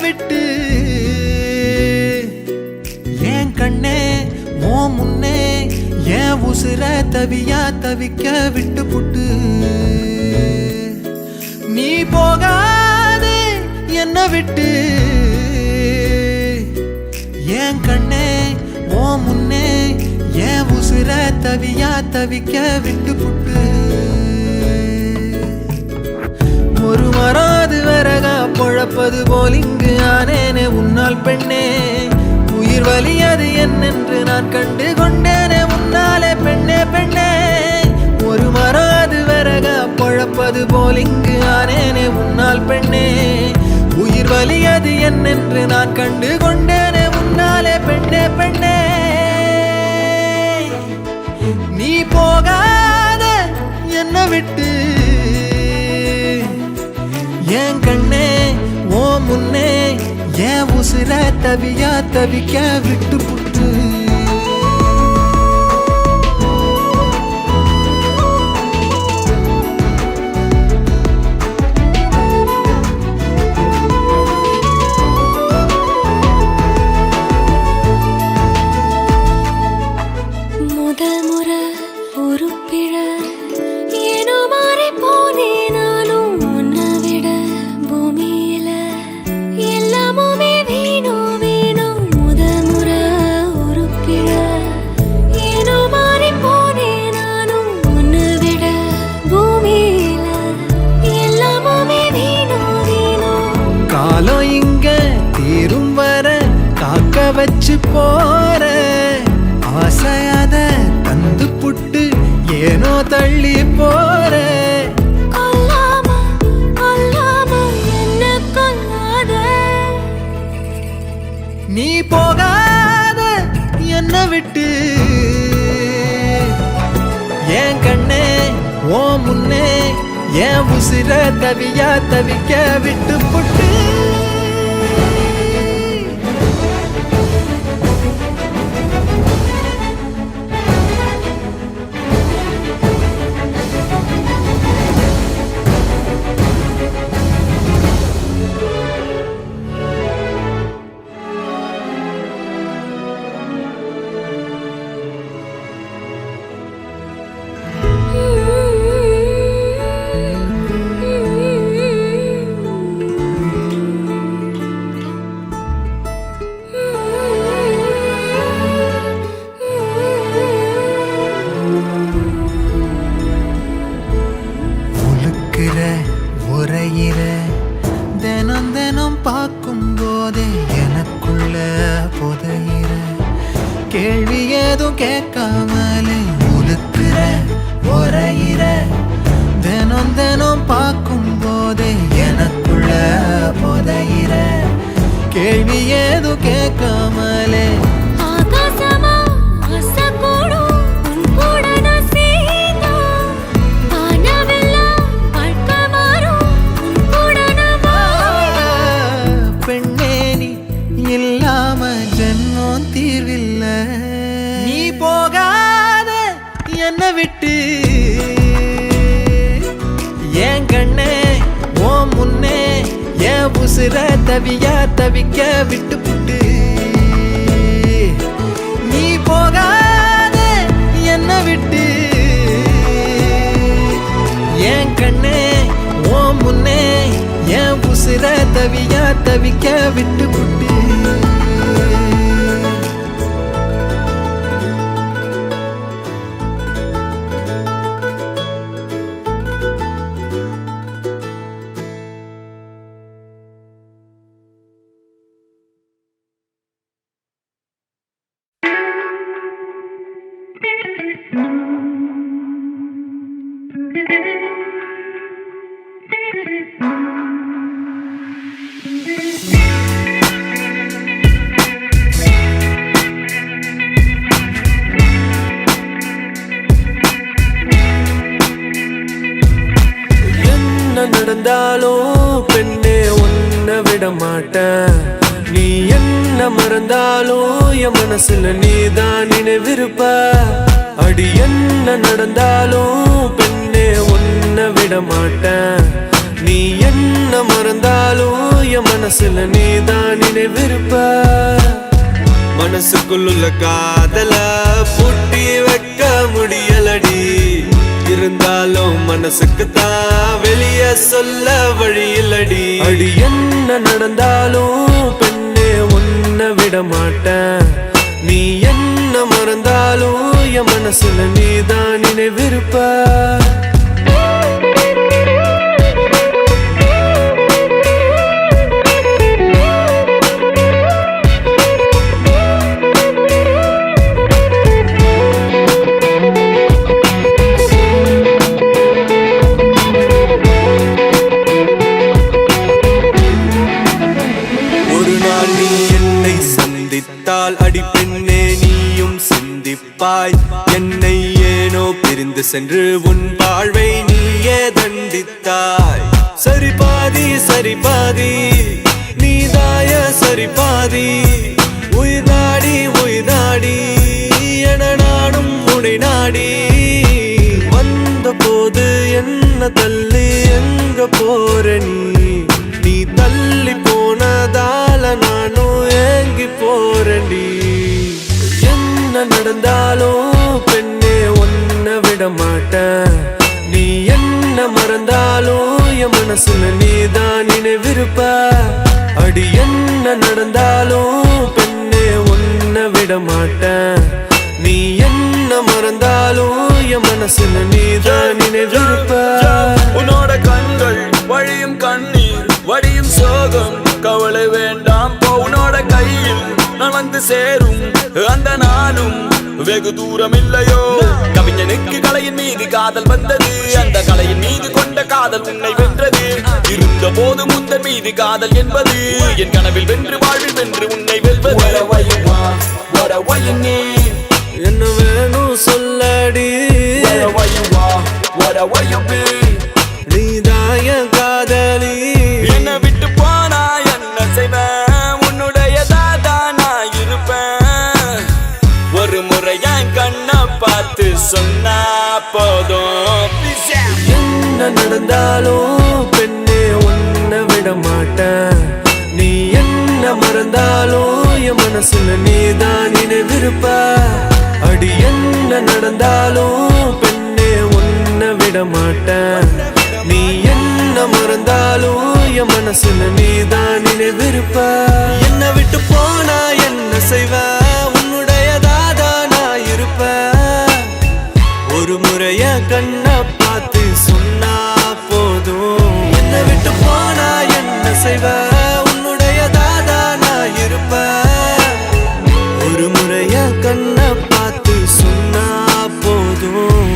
விட்டு ஏன் கண்ணே ஓ முன்னே ஏன் உசுர தவியா தவிக்க விட்டு புட்டு நீ போகாதே என்ன விட்டு ஏன் கண்ணே ஓ முன்னே ஏன் உசுர தவியா தவிக்க விட்டு புட்டு ஒரு மராது வரகா பொழப்பது போல் இங்கு ஆனேனே உன்னால் பெண்ணே உயிர் வலியது என்னென்று நான் கண்டு கொண்டேனே உன்னாலே பெண்ணே பெண்ணே ஒரு மராது வரகா பொழப்பது போல் இங்கு ஆனேனே உன்னால் பெண்ணே உயிர் வலியது என்னென்று நான் கண்டு கொண்டேனே உன்னாலே பெண்ணே பெண்ணே நீ போகாத என்ன விட்டு ஏன் கண்ணே ஓ முன்னே ஏன் உசுர தவியா தவிக்க விட்டு புட்டு வச்சு போற ஆசையாத தந்து புட்டு ஏனோ தள்ளி போற நீ போகாத என்ன விட்டு ஏன் கண்ணே ஓ முன்னே ஏன் உசுர தவியா தவிக்க விட்டு புட்டு தினம் தினம் பார்க்கும் போதே எனக்குள்ள புதையிற கேள்வி ஏதும் கேட்காமலே உழுக்கிற உரையிற தினம் தினம் பார்க்கும் போதே எனக்குள்ள புதையிற கேள்வி ஏதும் கேட்காமலே தீர்வில்லை நீ போகாத என்ன விட்டு ஏன் கண்ணே ஓ முன்னே ஏன் உசுர தவியா தவிக்க விட்டு புட்டு நீ போகாத என்ன விட்டு ஏன் கண்ணே ஓ முன்னே ஏன் உசுர தவியா தவிக்க விட்டு புட்டு நடந்தாலும் பெண்ணே உன்னை விட மாட்டேன் நீ என்ன மறந்தாலும் என் மனசுல நீதான் நினைவிருப்ப அடி என்ன நடந்தாலும் பெண்ணே உன்னை விட மாட்டேன் நீ என்ன மறந்தாலும் என் மனசுல நீதான் நினைவிருப்ப மனசுக்குள்ள காதல பூட்டி வைக்க முடியலடி இருந்தாலும் மனசுக்கு தான் வெளிய சொல்ல வழி இல்லடி அடி என்ன நடந்தாலும் பெண்ணே உன்னை விட மாட்டேன் நீ என்ன மறந்தாலும் என் மனசுல நீதான் நினைவிருப்ப அடி பெண்ணே நீயும் சிந்திப்பாய் என்னை ஏனோ பிரிந்து சென்று உன் வாழ்வை நீயே தண்டித்தாய் சரி பாதி நீதாய சரி பாதி உயிர்நாடி என நாடும் உனை நாடி வந்த போது என்ன தள்ளி எங்க போற நீ தள்ளி போனதால நானும் ஏங்கி போறண்டி என்ன நடந்தாலும் பெண்ணே உன்னை விட மாட்டேன் நீ என்ன மறந்தாலும் என் மனசுல நீதான் நினைவிருப்ப அடி என்ன நடந்தாலும் பெண்ணே உன்னை விட மாட்டேன் நீ என்ன மறந்தாலும் என் மனசுல நீதான் நினைவிருப்ப உன்னோட கண்கள் வழியும் கண்ணீர் வடியும் சோகம் கவலை வேண்டாம் உன்னோட கையில் நான் வந்து சேரும் அந்த நாளும் வெகு தூரம் இல்லையோ கவிஞனுக்கு கலையின் மீது காதல் வந்தது அந்த கலையின் மீது கொண்ட காதல் உன்னை வென்றது இருந்த போது முந்தன் மீது காதல் என்பது என் கனவில் வென்று வாழ்வில் வென்று உன்னை வெல்வது என்ன வேணும் சொல்லடி நீதாய காதலி என்ன விட்டு போனா என்ன செய்வேன் உன்னுடையதா நான் இருப்பேன் ஒரு முறை என் கண்ணை பார்த்து சொன்னா போதும் என்ன நடந்தாலும் பெண்ணே உன்னை விட மாட்டேன் நீ என்ன மறந்தாலும் என் மனசுல நீதான் நினைவிருப்ப அடி என்ன நடந்தாலும் பெண்ணே உன்னை விட மாட்டேன் நீ என்ன மறந்தாலும் என் மனசுல நீதான் நினைவிருப்ப என்ன விட்டு போனா என்ன செய்வ உன்னுடையதாதா நான் இருப்ப ஒரு முறைய கண்ணை பார்த்து சொன்னா போதும் என்ன விட்டு போனா என்ன செய்வ உன்னுடையதாதா நான் இருப்ப ஒரு முறைய கண்ணை பார்த்து சொன்னா போதும்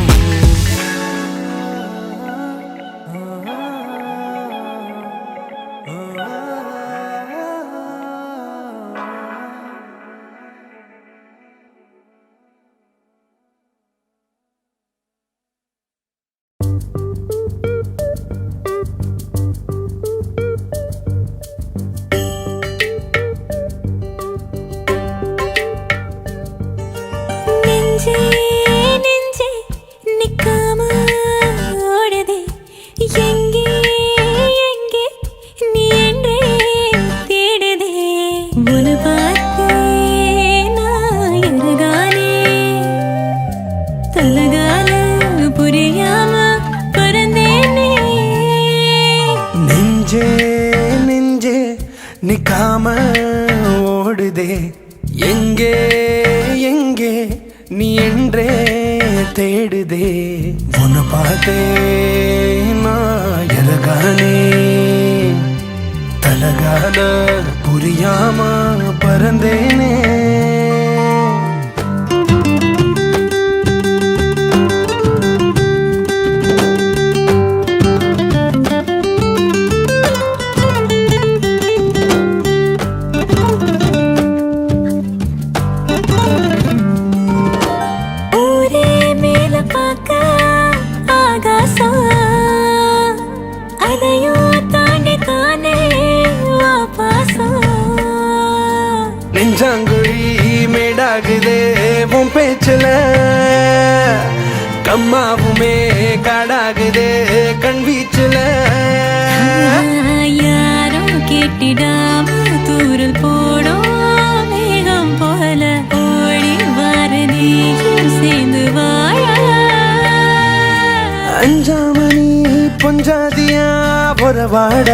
நிக்காம ஓடுதே எங்கே எங்கே நீ என்றே தேடுதே உன்னை பார்த்தே நான் எலகானே தலகால புரியாம பறந்தேனே நெஞ்சாங்குழி மேடாகுதே உன் பேச்சுல கம்மாவுமே காடாகுதே கண் வீச்சுல கேட்டிடாம தூரல் போடும் மேகம் போல ஓடி வாரதி சேர்ந்து வாழ அஞ்சாமணி பொஞ்சாதியா பொறவாட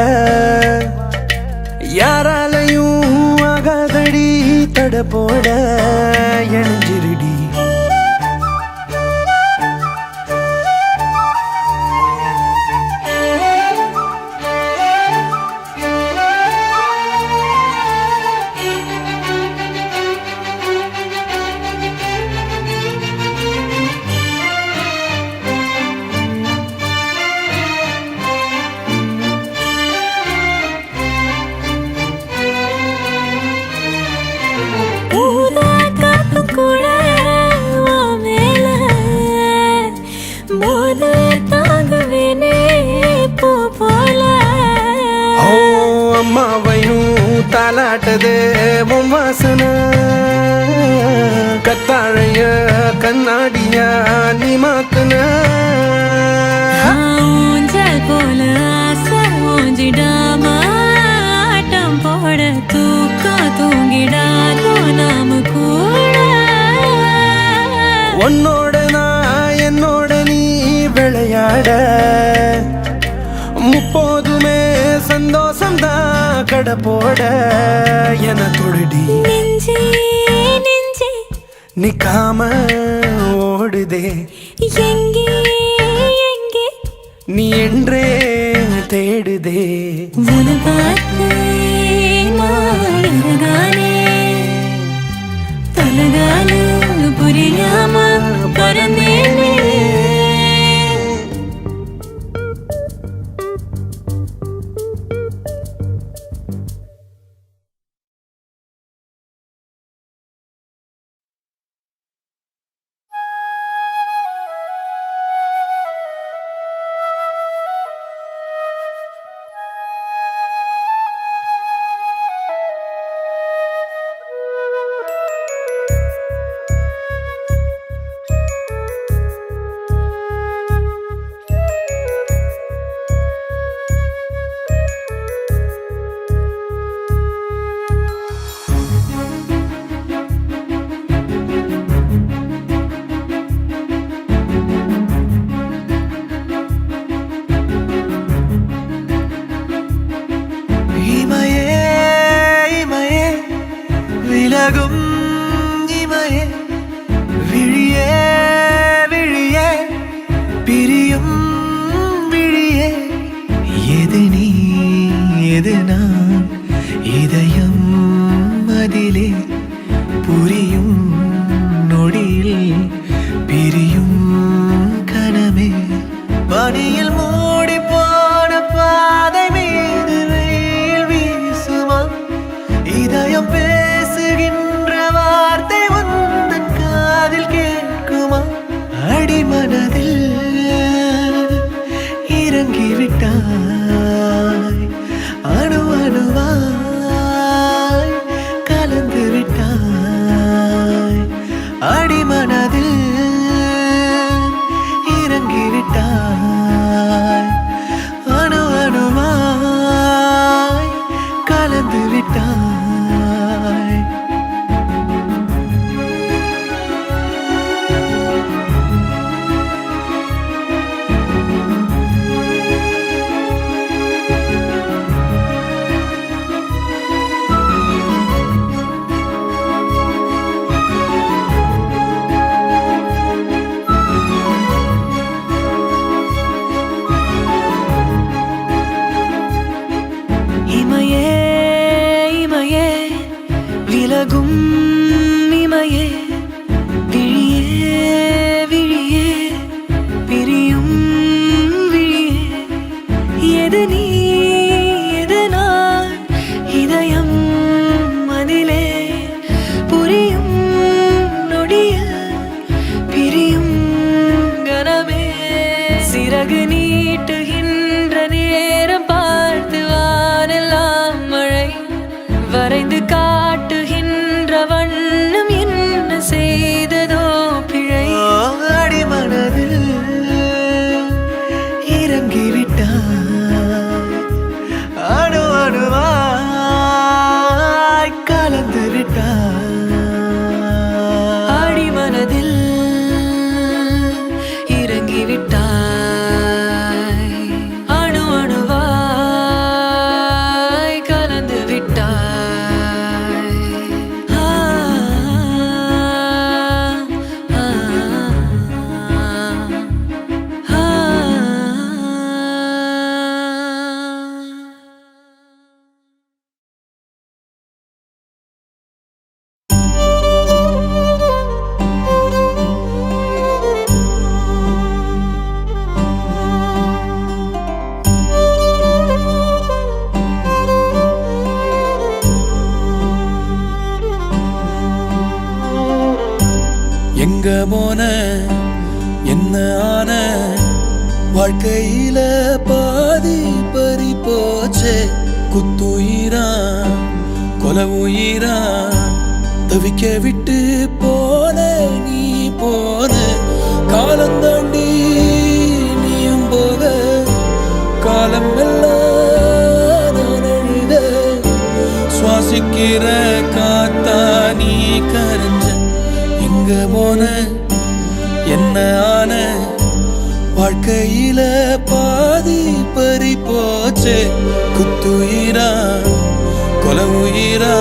யாராலையும் ஆகாதடி தட போட எஞ்சிருடி அம்மாவையும் தாலாட்டது உன் வாசனை கத்தாழைய கண்ணாடியா நீ மாத்துன ஊஞ்சல் போல ஆசை ஊஞ்சிடாம ஆட்டம் போட தூக்கம் தூங்கிடாதோ நாம கூட உன்னோட நான் என்னோட நீ விளையாட முப்போதுமே சந்தோஷம் தான் கடை போட என தொடுடி நெஞ்சே நெஞ்சே நிக்காம ஓடுதே எங்கே எங்கே நீ என்றே தேடுதே உன பார்த்து மாயகானே தலகால புரியாம பறந்தேனே விலகும் இமையே விழியே விழியே பிரியும் விழியே எது நீ எது நான் இதயம் அதிலே புரியும் நொடியில் பிரியும் கனமே பனியில் மூடி போன பாதை மீது வெயில் வீசுமா இதயம் பேசுகின்ற வார்த்தை உந்தன் காதில் கேட்குமா அடிமனதில் இறங்கிவிட்டாய் அணு அணுவாய் கலந்து விட்டாய் அடிமனதில் இறங்கிவிட்டாய் அணு அணுவாய் கலந்து விட்டாய் விலகும் இமையே விழியே விழியே பிரியும் விழியே எது நீ எது நான் இதயம் அதிலே புரியும் நொடியில் பிரியும் கனமே சிறகு நீட்டுகின்ற நேரம் பார்த்து வானெல்லாம் மழை வரைந்து காட்டுகின்ற வண்ணம் என்ன செய்ததோ பிழை அடிமனதில் இறங்கிவிட்டாய் அணு அணுவா என்ன ஆன வாழ்க்கையில பாதி பறி போச்சே குத்துயிரா கொலை உயிரா தவிக்க விட்டு போன நீ போன காலம் தாண்டி நீயும் போக காலம் எல்லாம் நான் அழுத சுவாசிக்கிற காத்தா நீ கரைஞ்ச எங்க போன என்ன ஆன வாழ்க்கையில பாதி பறி போச்சே குத்துயிரா கொலை உயிரா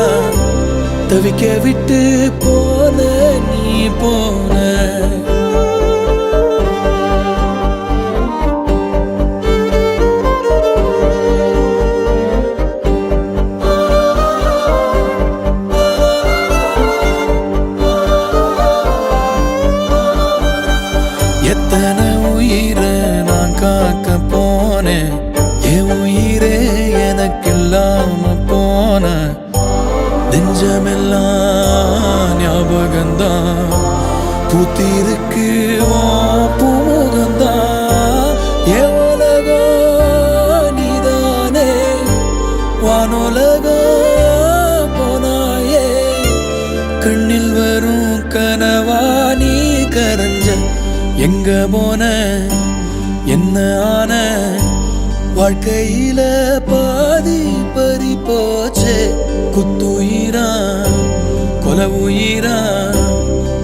தவிக்க விட்டு போன நீ போன எத்தனை உயிரை நான் காக்க போனேன் என் உயிரே எனக்கு இல்லாம போன நெஞ்சமெல்லாம் ஞாபகம்தான் பூத்திருக்கு பூமுகம்தான் என் உலகம் நீதானே வானுலகம் போனாயே கண்ணில் வரும் கனவா நீ கரைஞ்ச எங்க போன என்ன ஆன வாழ்க்கையில பாதி பறி போச்சே குத்துயிரா கொலை உயிரா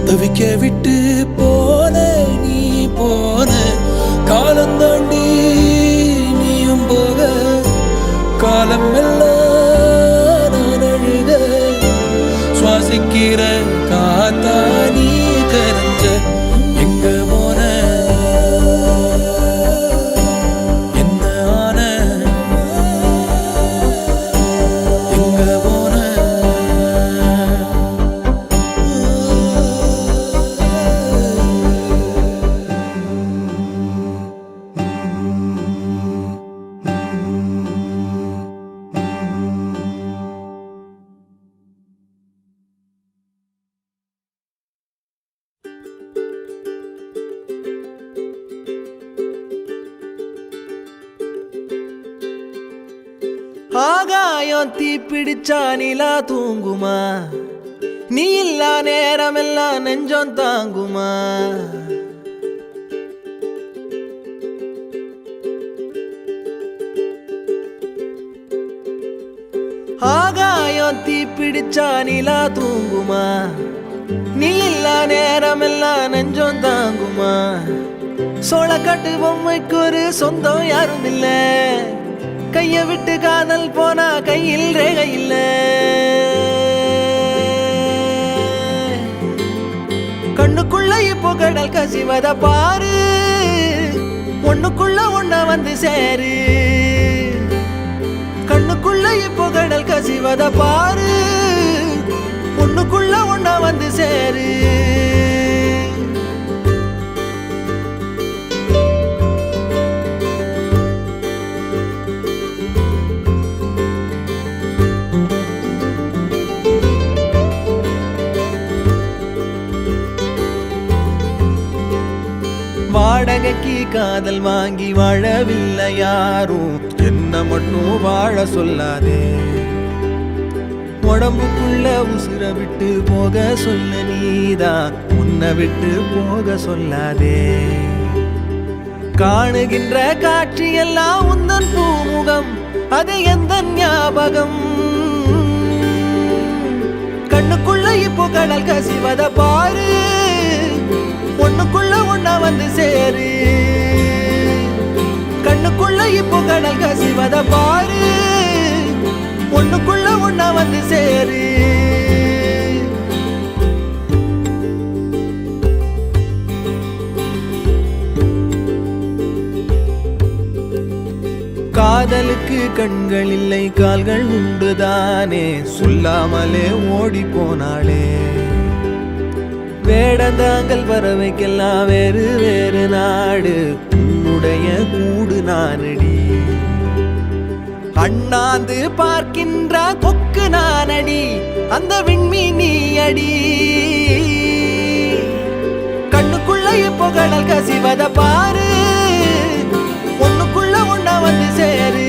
தவிக்க விட்டு போன நீ போன காலம் தாண்டி நீயும் போக காலம் எல்லாம் நான் அழுத சுவாசிக்கிற காத்தா நீ கரைஞ்ச எங்க போன என்ன ஆன எங்க போன ஆகாயம் தீப்பிடிச்சா நிலா தூங்குமா நீ இல்லா நேரமெல்லாம் நெஞ்சம் தாங்குமா ஆகாயம் தீப்பிடிச்சா நிலா தூங்குமா நீ இல்லா நேரமெல்லாம் நெஞ்சம் தாங்குமா சோளக்காட்டு பொம்மைக்கு ஒரு சொந்தம் யாரும் இல்ல கைய விட்டு காதல் போனா கையில் ரேகை இல்ல கண்ணுக்குள்ள இப்போ கடல் கசிவத பாரு ஒண்ணுக்குள்ள ஒண்ண வந்து சேரு கண்ணுக்குள்ள இப்போ கடல் கசிவத பாரு ஒண்ணுக்குள்ள ஒண்ண வந்து சேரு வாடகைக்கு காதல் வாங்கி வாழவில்லை யாரும் என்ன மட்டும் வாழ சொல்லாதே உடம்புக்குள்ள உசுர விட்டு போக சொல்ல நீதான் உன்னை விட்டு போக சொல்லாதே காணுகின்ற காட்சி எல்லாம் உந்தன் பூமுகம் அது எந்த ஞாபகம் கண்ணுக்குள்ள இப்போ கடல் கசிவத பாரு ஒண்ணுக்குள்ள ஒண்ணா வந்து சேரு கண்ணுக்குள்ள இப்போ கடல் கசிவத பாரு ஒண்ணுக்குள்ள ஒண்ணா வந்து சேரு காதலுக்கு கண்கள் இல்லை கால்கள் உண்டுதானே சொல்லாமலே ஓடி போனாளே வேடந்தாங்கள் பறவைக்கெல்லாம் வேறு வேறு நாடு உன்னுடைய கூடு நானடி அண்ணாந்து பார்க்கின்ற கொக்கு நானடி அந்த விண்மீன் நீ அடி கண்ணுக்குள்ள இப்போ கடல் கசிவத பாரு ஒண்ணுக்குள்ள ஒண்ணா வந்து சேரு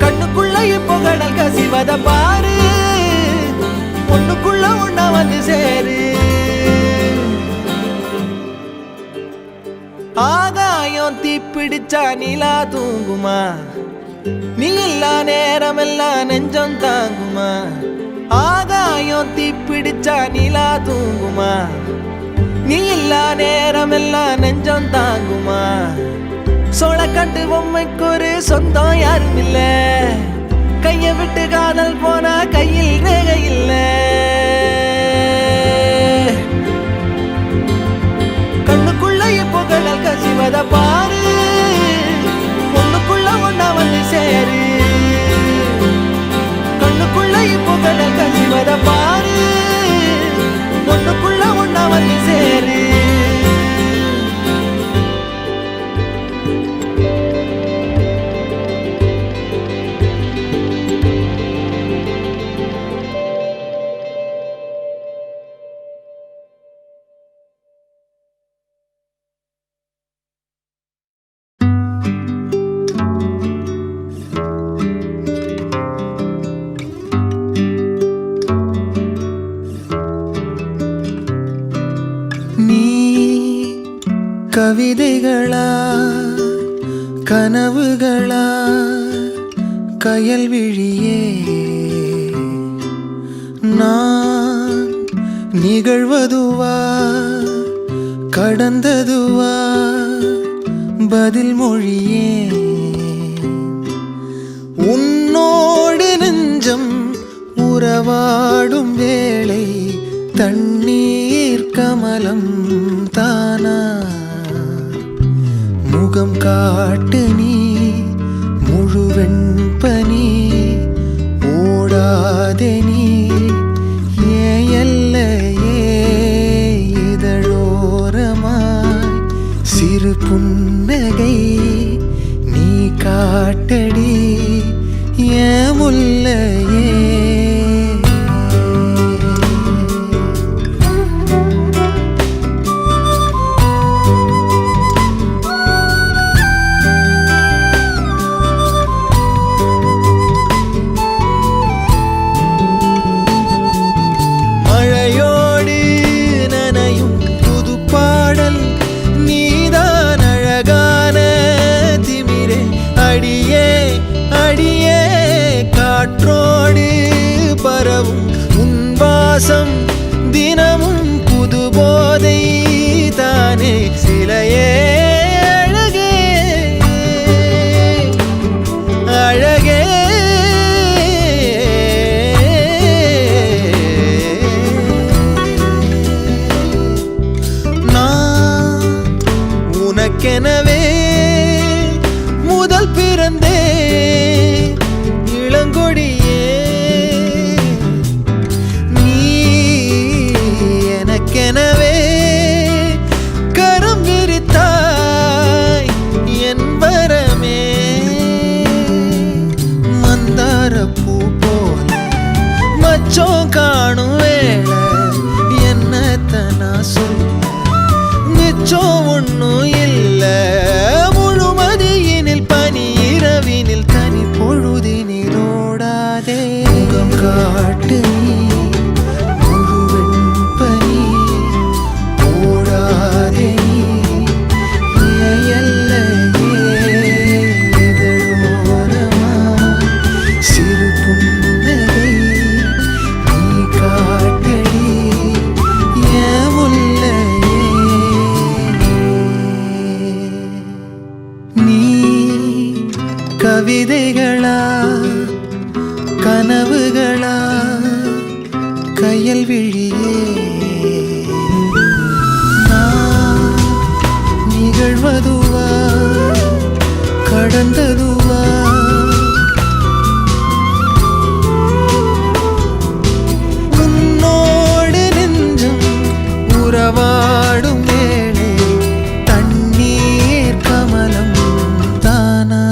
கண்ணுக்குள்ள இப்போ கடல் கசிவத பாரு ஒண்ணுக்குள்ள ஒண்ணா வந்து சேரு ஆகாயம் தீப்பிடிச்சா நிலா தூங்குமா நீ இல்லா நேரம் எல்லாம் நெஞ்சம் தாங்குமா ஆகாயம் தீப்பிடிச்சா நிலா தூங்குமா நீ இல்லா நேரம் எல்லாம் நெஞ்சம் தாங்குமா சோளக்கட்டு பொம்மைக்கு ஒரு சொந்தம் யாரும் இல்ல கைய விட்டு காதல் போனா கையில் ரேகை இல்ல கண்ணுக்குள்ள இப்போ கடல் கசிவத பாரு ஒண்ணுக்குள்ள ஒண்ணா வந்து சேரு கண்ணுக்குள்ள இப்போ கடல் கசிவத பாரு ஒண்ணுக்குள்ள ஒண்ணா வந்து சேரு கவிதைகளா கனவுகளா கயல் விழியே நான் நிகழ்வதுவா கடந்ததுவா பதில் மொழியே உன்னோடு நெஞ்சம் உறவாடும் வேளை தண்ணீர் கமலம் தானா முகம் காட்டு நீ முழுவெண் பனி ஓடாதே நீ எல்லையே இதழோரமாய் சிறு புன்னகை நீ காட்டடி முல்லையே தினமும் புது போதை தானே சிலையே அழகே அழகே நான் உனக்கெனவே முதல் பிறந்தே இளங்கொடியே எனவே கரம் விரித்தாய் என் வரமே மந்தார பூ போல மச்சம் காணும் வேளை என்னத்தனா சொல்ல மிச்சம் ஒன்னும் இல்ல முழுமதியினில் பனி இரவினில் தனி பொழுதினில் ஓடாதே முகம் காட்டு கவிதைகளா கனவுகளா கயல் விழியே நான் நிகழ்வதுவா கடந்ததுவா உன்னோடு நெஞ்சம் உறவாடும் வேளை தண்ணீர் கமலம் தானா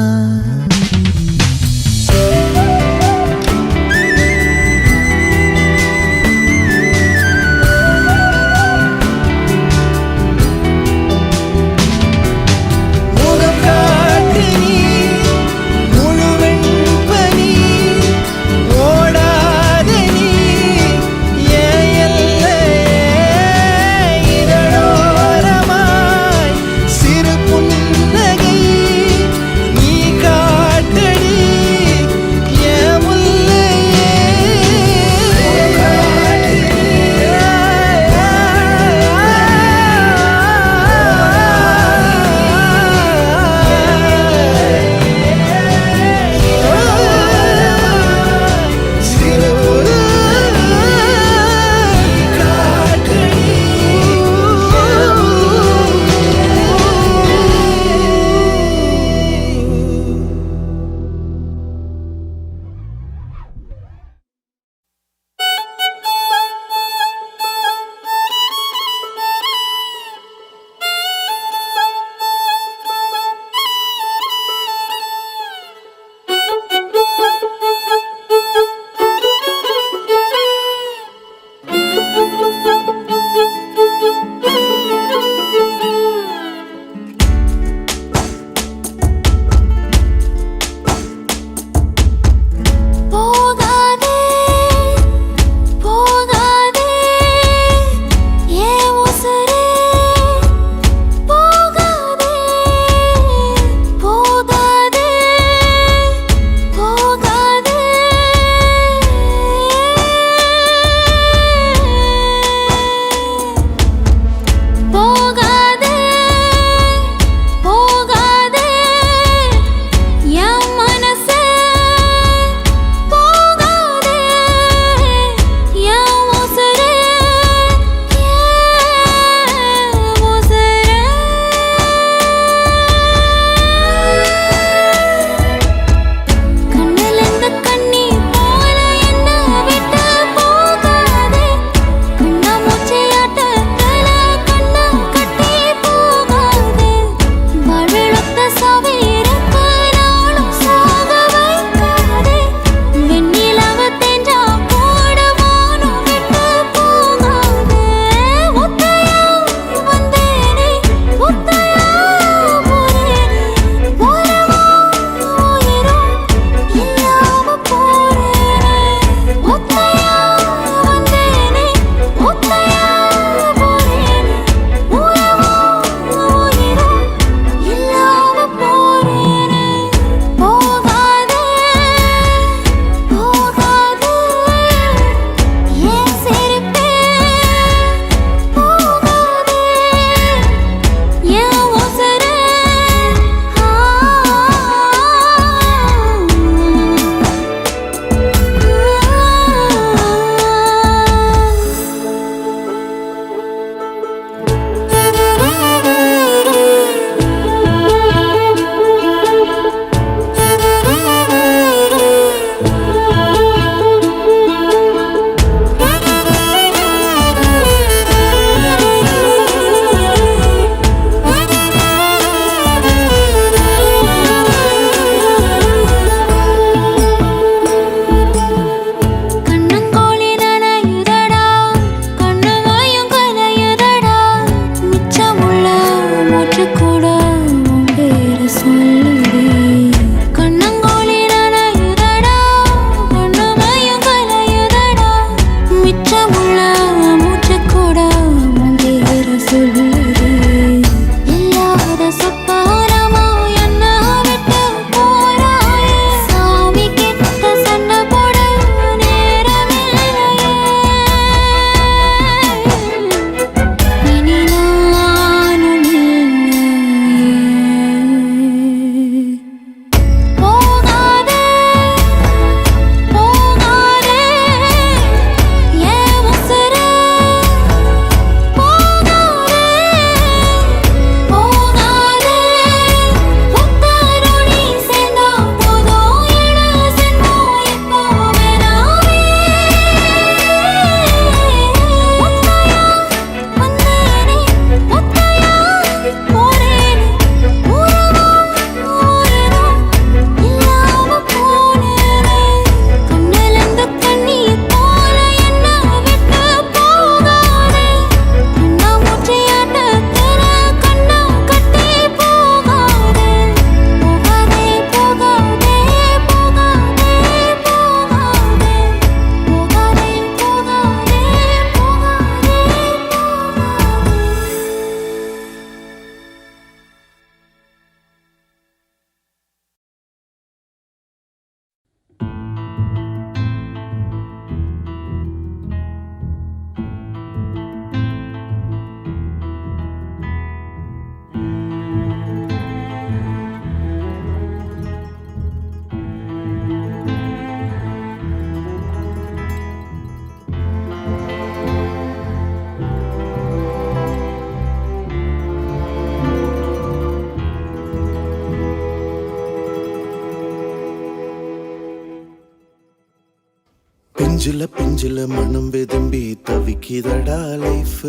பிஞ்சில பிஞ்சில மனம் வெதும்பி தவிக்குதடா லைஃப்,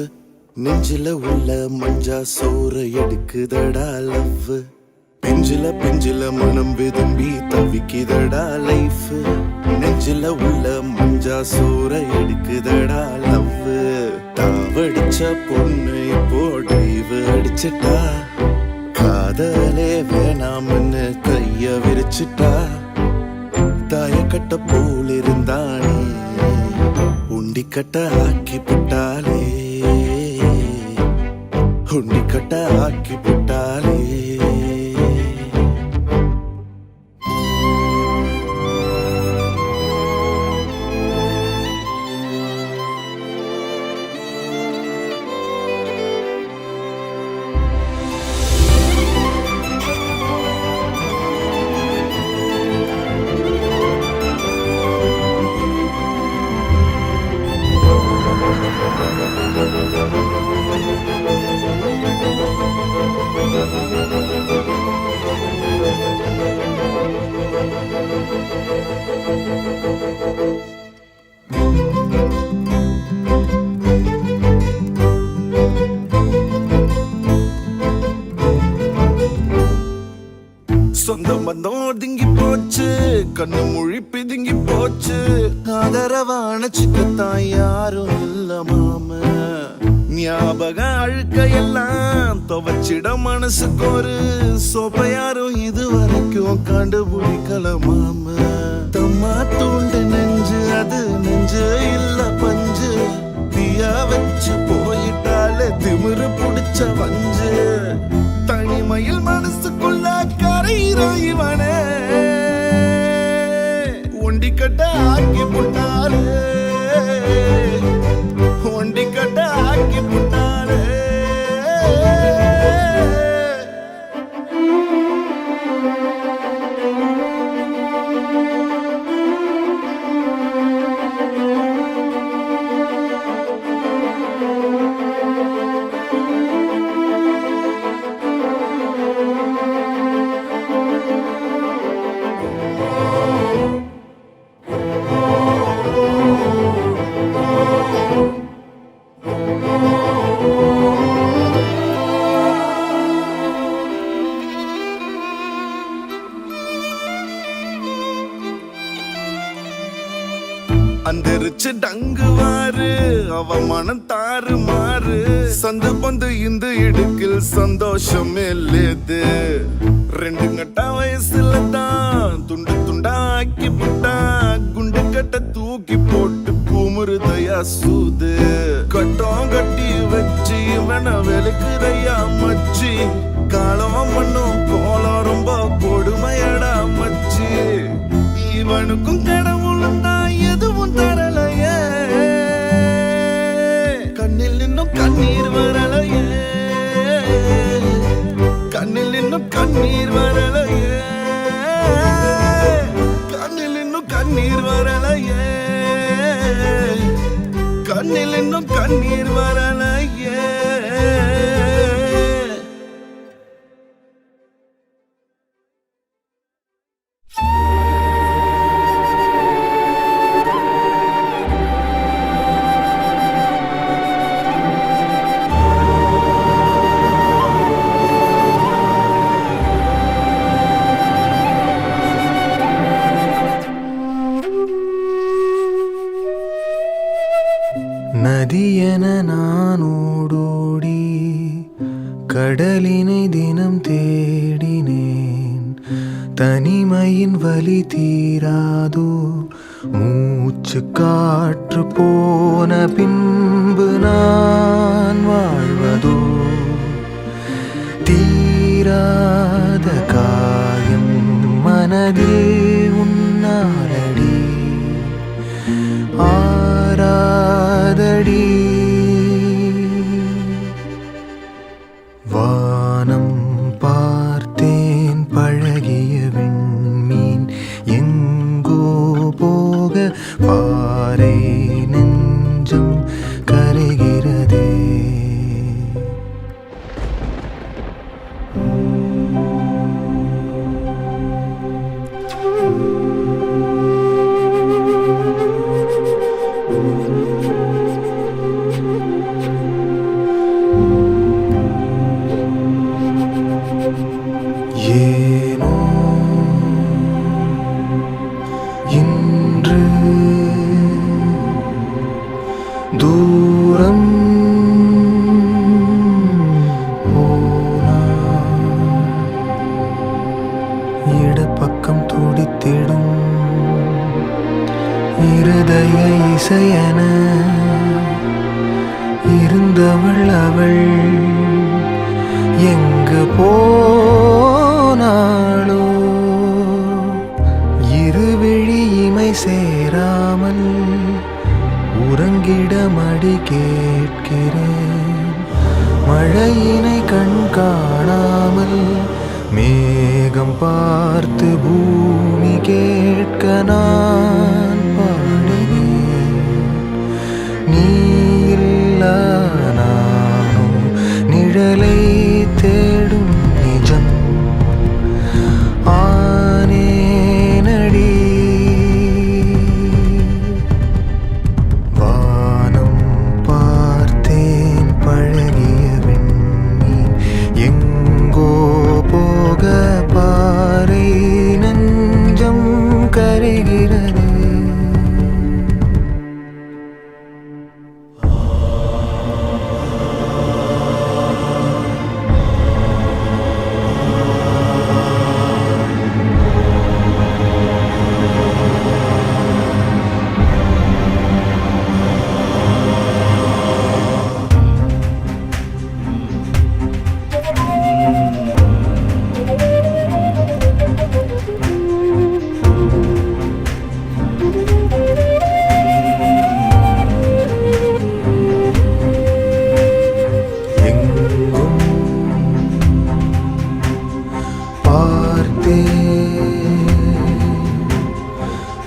நெஞ்சில உள்ள மஞ்சா சோற எடுக்குதடா லவ். பிஞ்சில பிஞ்சில மனம் வெதும்பி தவிக்குதடா லைஃப், நெஞ்சில உள்ள மஞ்சா சோற எடுக்குதடா லவ். தாவடிச்ச பொண்ணு இப்போ டைவ் அடிச்சிட்டா, காதலே வேணாம்னு கைய விரிச்சிட்டா. தாயக்கட்ட போல் இருந்தானே உண்டிக்கட்ட ஆக்கி புட்டாலே, உண்டிக்கட்ட ஆக்கி புட்டாலே. சொந்த பந்தம் ஒதுங்கி போச்சு, கண்ணு மொழி பிதுங்கி போச்சு. ஆதரவான சிக்கத்தான் யாரும் இல்ல மாம, ஞாபக அழுக்கையெல்லாம் துவச்சிட மனசுக்கு ஒரு சோப்ப யாரும் இதுவரைக்கும் கண்டுபிடிக்கல மாம. தம்மா தூண்டு நெஞ்சு அது நெஞ்சு இல்ல பஞ்சு, தீயா வச்சு போயிட்டாலே திமிரு புடிச்ச வஞ்சு. தனிமையில் மனசுக்குள்ள கரையிறவனே ஒண்டிக்கட்ட ஆக்கி புட்டாலே, ஒண்டிக்கட்ட ஆக்கி புட்டாலே. அந்தரிச்சு டங்குவாரு அவ மனம் தாறு மாறு. சந்து பந்து இந்த இடுக்கில் சந்தோஷம் இல்லது. ரெண்டு கட்ட வயசுல தான் துண்டு துண்டா ஆக்கி புட்டா, குண்டு கட்ட தூக்கி போட்டு குமுறுதையா சூது. கட்டம் கட்டி வச்சு இவன வெளுக்குதையா மச்சி, காலம் மண்ணும் கோலம் ரொம்ப கொடுமையடா மச்சி. இவனுக்கும் கடவுளும் தான் எதுவும் தரலையே, கண்ணில் இன்னும் கண்ணீர் வரலையே, கண்ணில் இன்னும் கண்ணீர் வரலையே, கண்ணில் இன்னும் கண்ணீர் வரலையே, கண்ணில் இன்னும் கண்ணீர் வரலையே. நதியென நான் ஓடோடி கடலினை தினம் தேடினேன். தனிமையின் வலி தீராதோ, மூச்சு காற்று போன பின்பு நான் வாழ்வதோ. தீராத காயம் மனதில் உன்னாரடி, ஆராதடி. வானம் பார்த்தேன் பழகிய விண்மீன் எங்கோ போக, பாறை நெஞ்சம் கரைகிறதே. இதய இசையன இருந்தவள் அவள் எங்கு போனாளோ இருவிழி இமை சேராமல் உறங்கிட மடி கேட்கிறேன் மழையினை கண் காணாமல் மேகம் பார்த்து பூமி கேட்க நான் பாடுகிறேன் நீ இல்லா நானும் நிழலை தேடும் நிஜம் ஆனேனடி வானம் பார்த்தேன் பழகிய விண்மீன் எங்கோ போக பாறை நெஞ்சம் கரைகிறது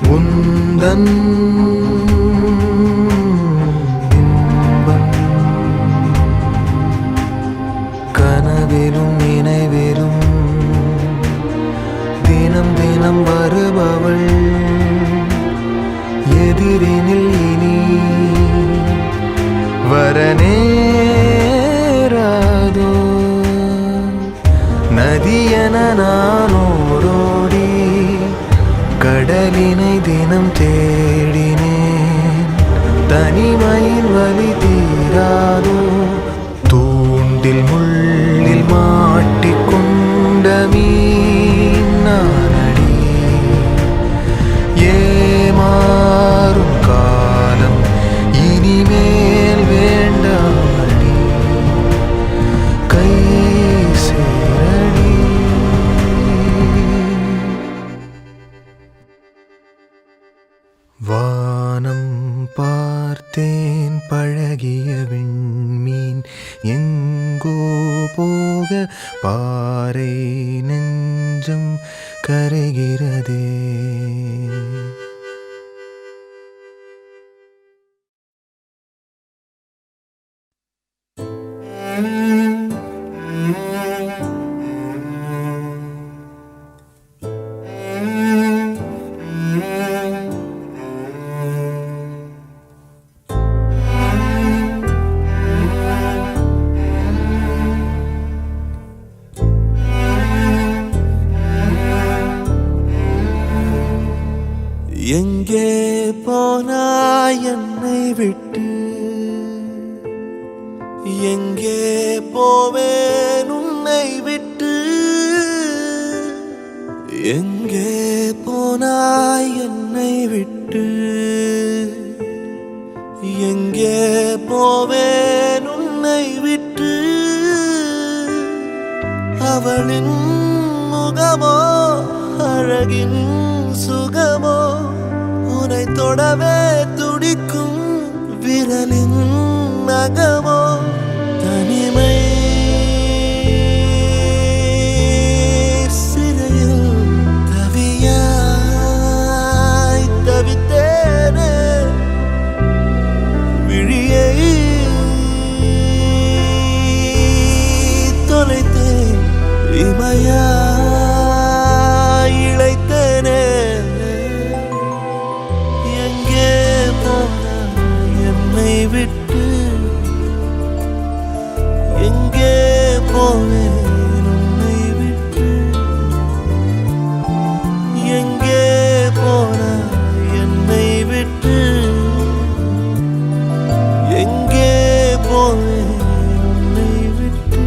உந்தன் இன்பம் கனவிலும் நினைவிலும் தினம் தினம் வருபவள் எதிரினில் இனி வரநேராதோ நதியென நானோரோடி கடலினை தினம் தேடினேன் தனிமையின் வலி தீராதோ தூண்டில் முள்ளில் மாட்டிக்கொண்ட மீன் நானடி ஏமாறும் காலம் இனிமேல் வேண்டாமடி கை சேரடி வானம் பார்த்தேன் பழகிய விண்மீன் எங்கோ போக பாறை நெஞ்சம் கரைகிறதே எங்கே போனாய் என்னை விட்டு எங்கே போவேன் உன்னை விட்டு எங்கே போனாய் என்னை விட்டு எங்கே போவேன் உன்னை விட்டு அவளின் முகமோ அழகின் சுகமோ உன்னை தொடவே துடிக்கும் விரலின் நகமோ தனிமை சிறையில் தவியாய் தவித்தேனே விழியை தொலைத்தேன் இமையாய் இழைத்தேனே எங்கே போனாய் என்னை விட்டு எங்கே போவேன் உன்னை விட்டு எங்கே போனாய் என்னை விட்டு எங்கே போவேன் உன்னை விட்டு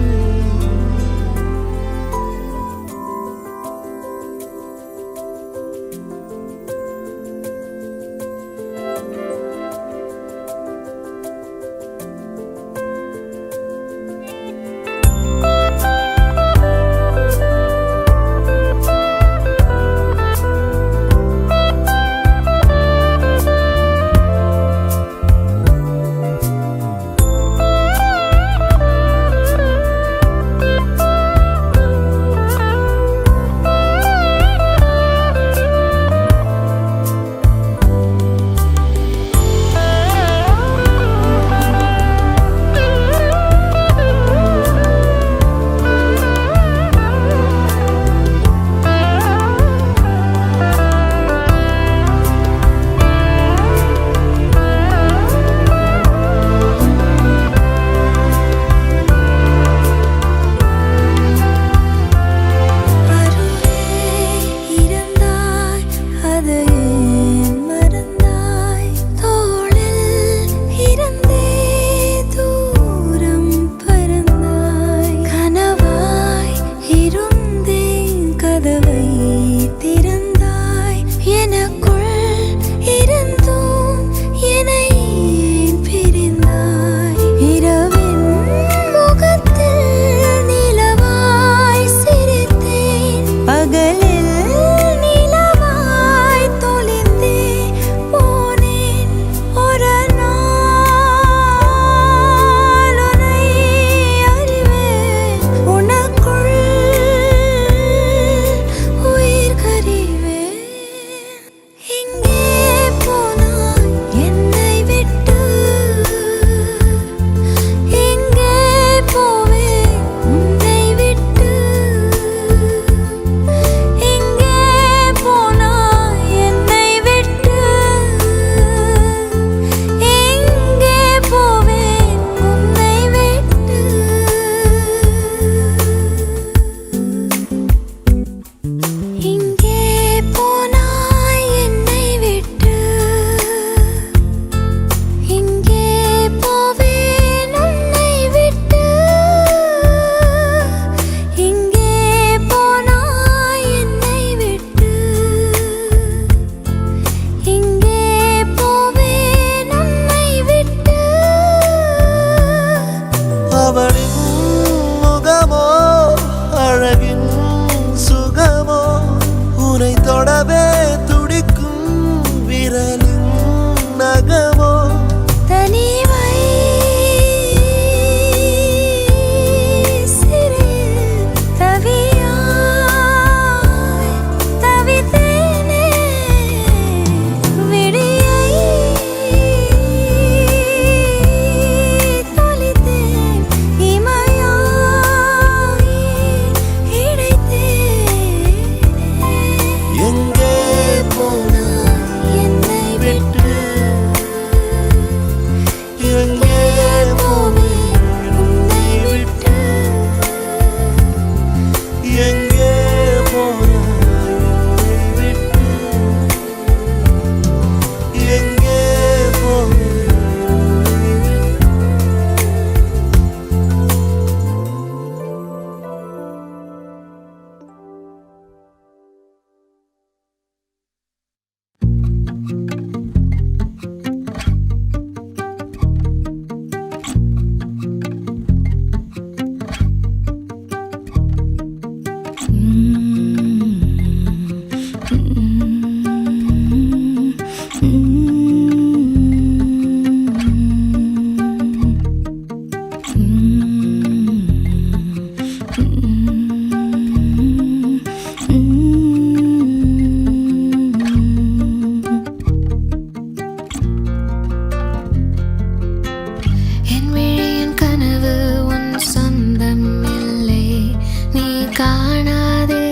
காணாதே,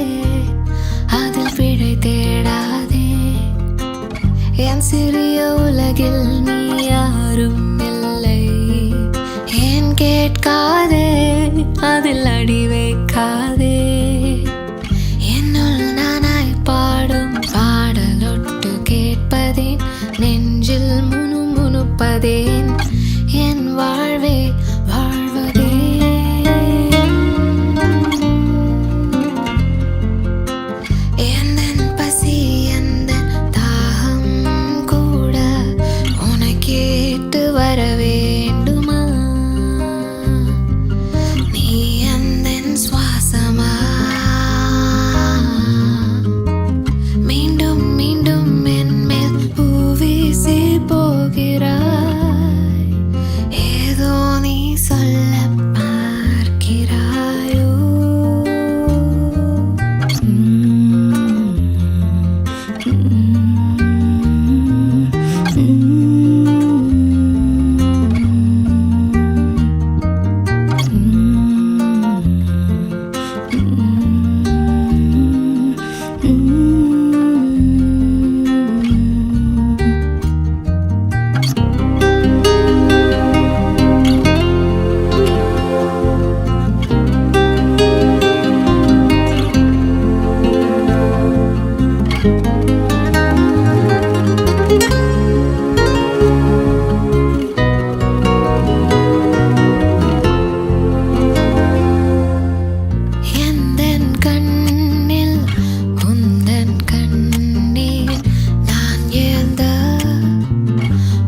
அதில் பிழை தேடாதே. என் சிறிய உலகில் நீ யாரும் இல்லை. ஏன் கேட்காதே, அதில் அடி வைக்காதே. என்னுள் நானாய் பாடும் பாடலொட்டு கேட்பதேன், நெஞ்சில் முணுமுணுப்பதேன், என் வாழ்வே வாழ்வதே. எந்தன் பசி எந்தன் தாகம் கூட உனக்கேட்டு வர வேண்டுமா? நீ எந்தன் சுவாசமா? மீண்டும் மீண்டும் என் மேல் பூவீசி போகிறாய். ஏதோ நீ சொல்ல பார்க்கிறாயோ? எந்தன் கண்ணில் உந்தன் கண்ணீர் நான் ஏந்த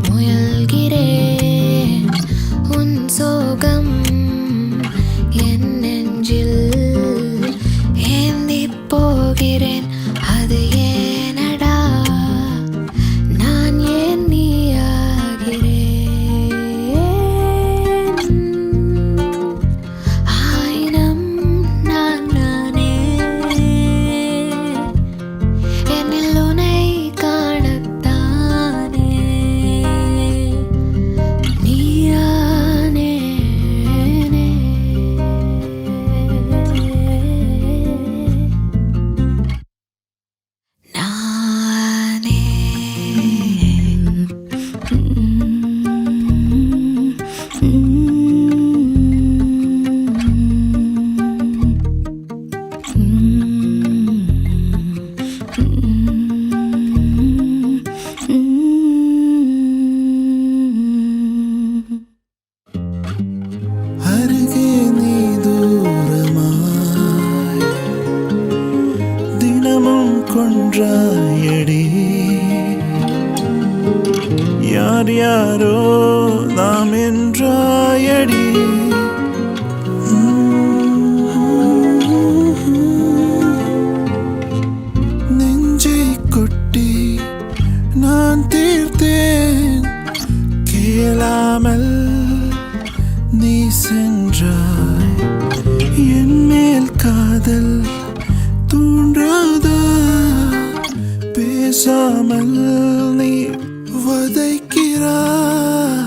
முயல்கிறேன். உன் சோகம் என் நெஞ்சில் ஏந்திப் போகிறேன். அது ஏனடா, நான் ஏன் நீயாகிறேன்? ஆயினும் நான் நானே, என்னில் உன்னை காணத்தானே நீயானேனே. நானே அருகே நீ தூரமாய் தினமும் கொன்றாயடி. யார் யாரோ நாம் என்றாயடி. நெஞ்சை கொட்டி நான் தீர்த்தேன், கேளாமல் நீ சென்றாய். என் மேல் காதல் தூண்டாதா? பேசாமல் நீ வதைக்கிறாய்.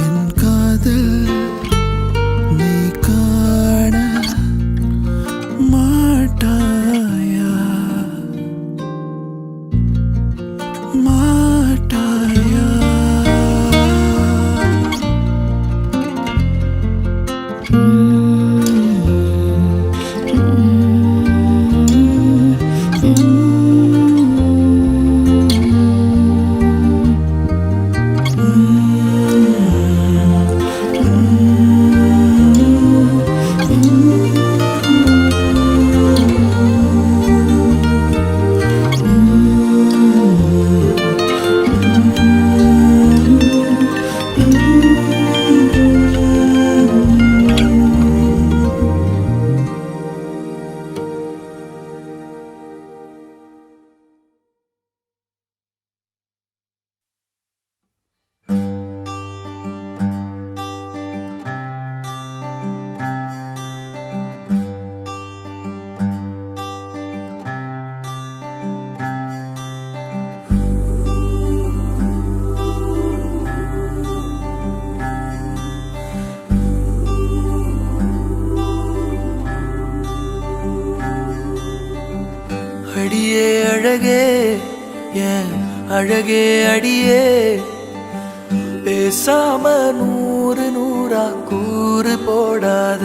என் காதல் நீ காண மாட்டாயா? மாட்டாயா? அடியே அழகே ஏன் அழகே அடியே பேசாம நூறு நூறா கூறு போடாத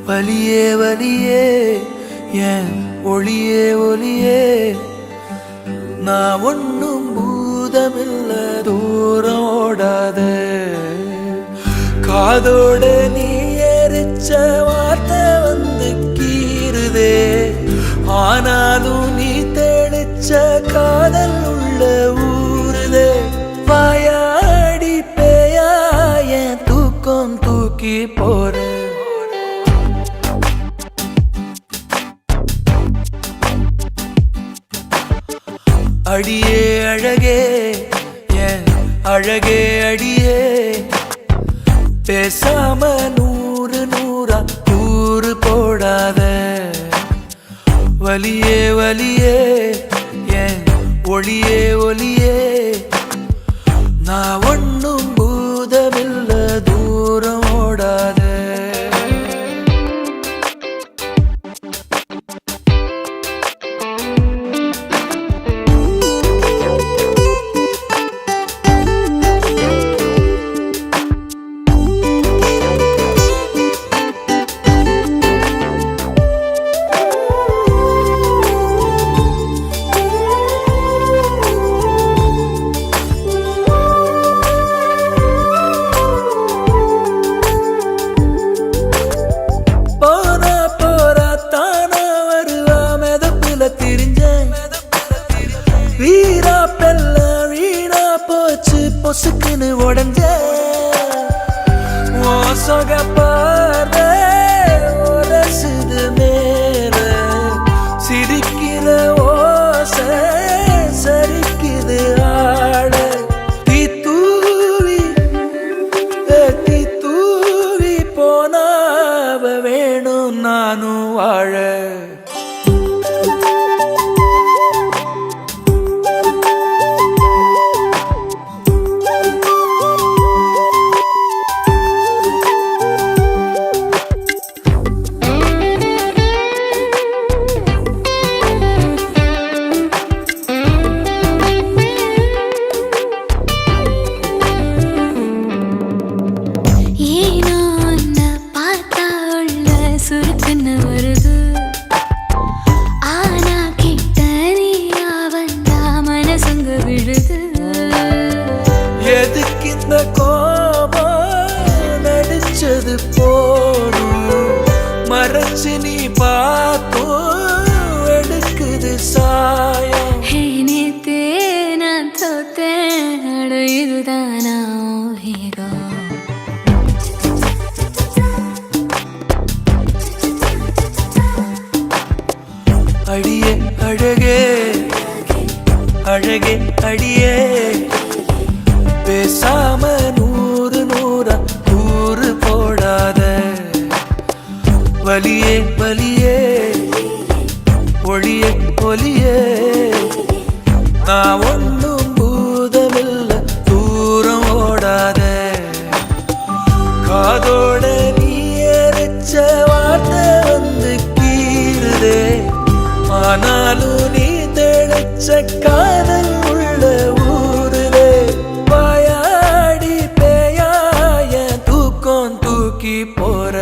வலியே வலியே ஏன் ஒளியே ஒளியே நான் ஒன்னும் பூதமில்ல தூரம் ஓடாத காதோட நீ எரிச்ச வார்த்தை வந்து கீறுதே ஆனாலும் நீ தெளிச்ச காதல் உள்ள ஊறுதே வாயாடி பேயா என் தூக்கம் தூக்கி போற அடியே அழகே ஏன் அழகே அடியே பேசாம நூறு நூறா கூறு போடாத வலியே வலியே ஏன் ஒளியே ஒளியே நான் ஒன்னும் பூதமில்ல தூரம் ஓடாத வீரா பெல்ல வீணா போச்சு பொசுக்குன்னு உடஞ்ச சொக பார உரசுது மேல சிரிக்கிற ஓச சரிக்குது ஆட தீ தூவி போனாவ வேணும் நானும் வாழ எதுக்கு இந்த கோபம் நடிச்சது போதும் மறைச்சு நீ பார்த்தும் எடுக்குது சாயம் நேத்தே நான் தோத்தேன் அட இதுதானா அடியே அழகே அழகே அடியே பேசாம நூறு நூறா கூறு போடாத வலியே வலியே ஒளியே ஒளியே நான் ஒன்னும் பூதமில்ல தூரம் ஓடாத காதோட நீ எரிச்ச வார்த்தை வந்து கீறுதே ஆனாலும் நீ தெளிச்ச காதல் உள்ள ஊருதே வாயாடி பேயாய தூக்கம் தூக்கி போற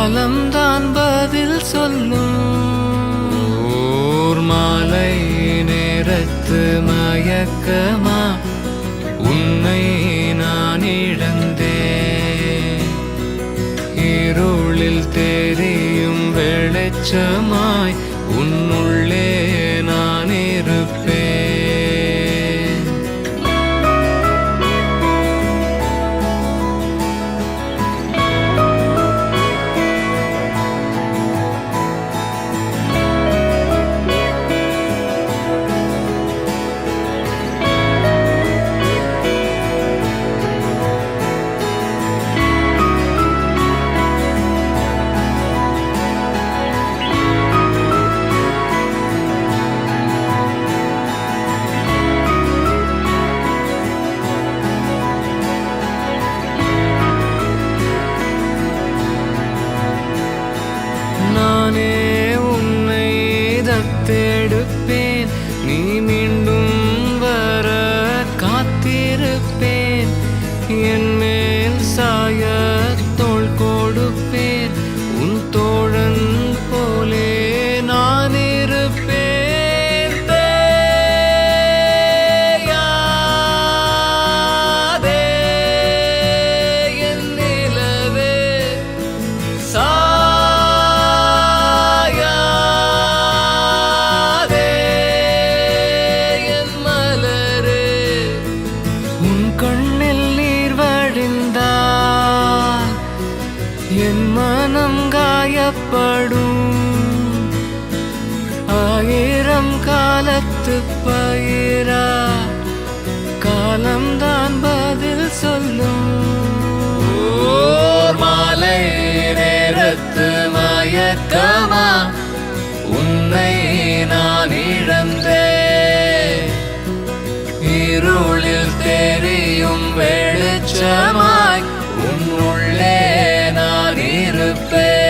காலம்தான் பதில் சொல்லும். ஓர் மாலை நேரத்து மயக்கமா உன்னை நான் இழந்தேன். இருளில் தெரியும் வெளிச்சமாய் உன்னுள்ளே நான் இருப்பேன். நானே உன்னை தத்தெடுப்பேன். நீ மீண்டும் வர காத்திருப்பேன். என் மேல் சாய தோள் கொடுப்பேன். உன் தோழன் போலே நான் இருப்பேன். தேயாதே என் நிலவே, சாயாதே என் மலரே. உன் கண்ணில் நீர் வழிந்தால் என் மனம் காயப்படும். ஆயிரம் காலத்து பயிரா காலம்தான் பதில் சொல்லும். ஓர் மாலை நேரத்து மயக்கமா உன்னை நான் இழந்தேன். இருளில் தெரியும் வெளிச்சமாய் உன்னுள்ளே நான் இருப்பேன்.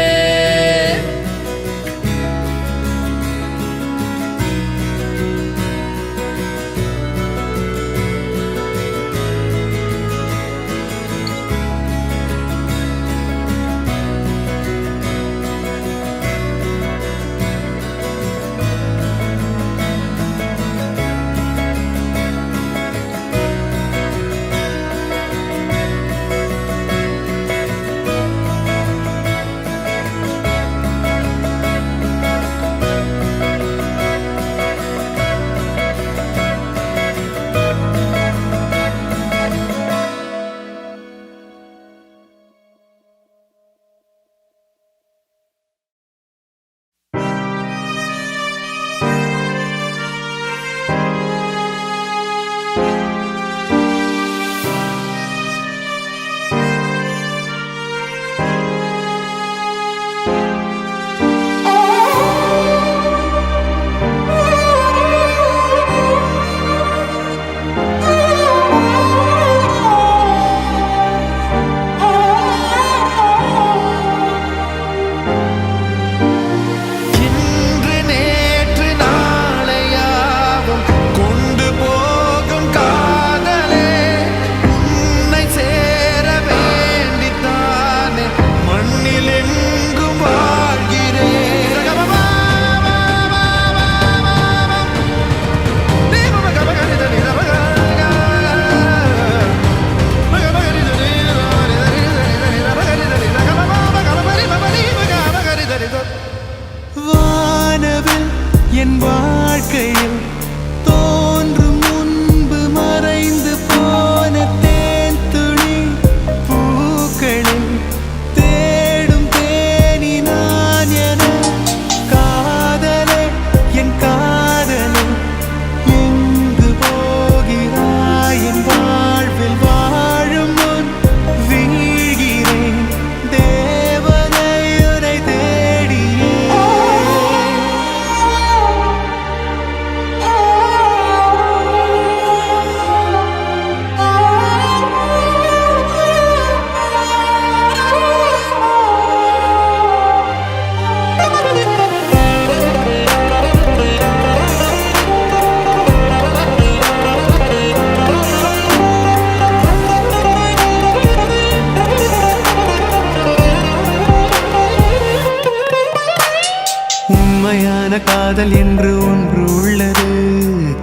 உண்மையான காதல் என்று ஒன்று உள்ளது.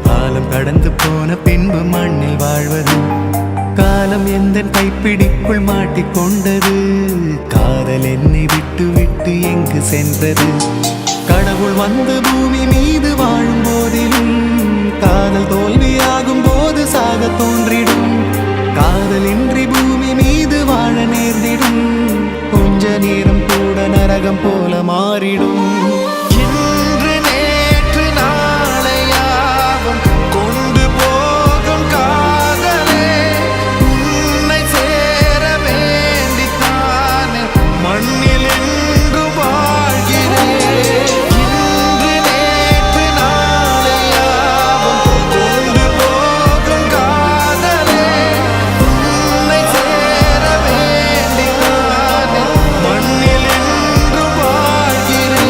காலம் கடந்து போன பின்பு மண்ணில் வாழ்வது. காலம் எந்த கைப்பிடிக்குள் மாட்டிக்கொண்டது. காதல் என்னை விட்டு விட்டு எங்கு சென்றது? கடவுள் வந்து பூமி மீது வாழும் போதிலும் காதல் தோல்வியாகும் போது சாக தோன்றிடும். காதலின்றி பூமி மீது வாழ நேர்ந்திடும். கொஞ்ச நேரம் கூட நரகம் போல மாறிடும். இன்று நேற்று நாளையாவும் கொண்டு போகும் காதலே உன்னை சேர வேண்டித்தானே மண்ணில் என்று வாழ்கிறேன். இன்று நேற்று நாளையாவும் கொண்டு போகும் காதலே உன்னை சேர வேண்டித்தானே மண்ணில் என்று வாழ்கிறேன்.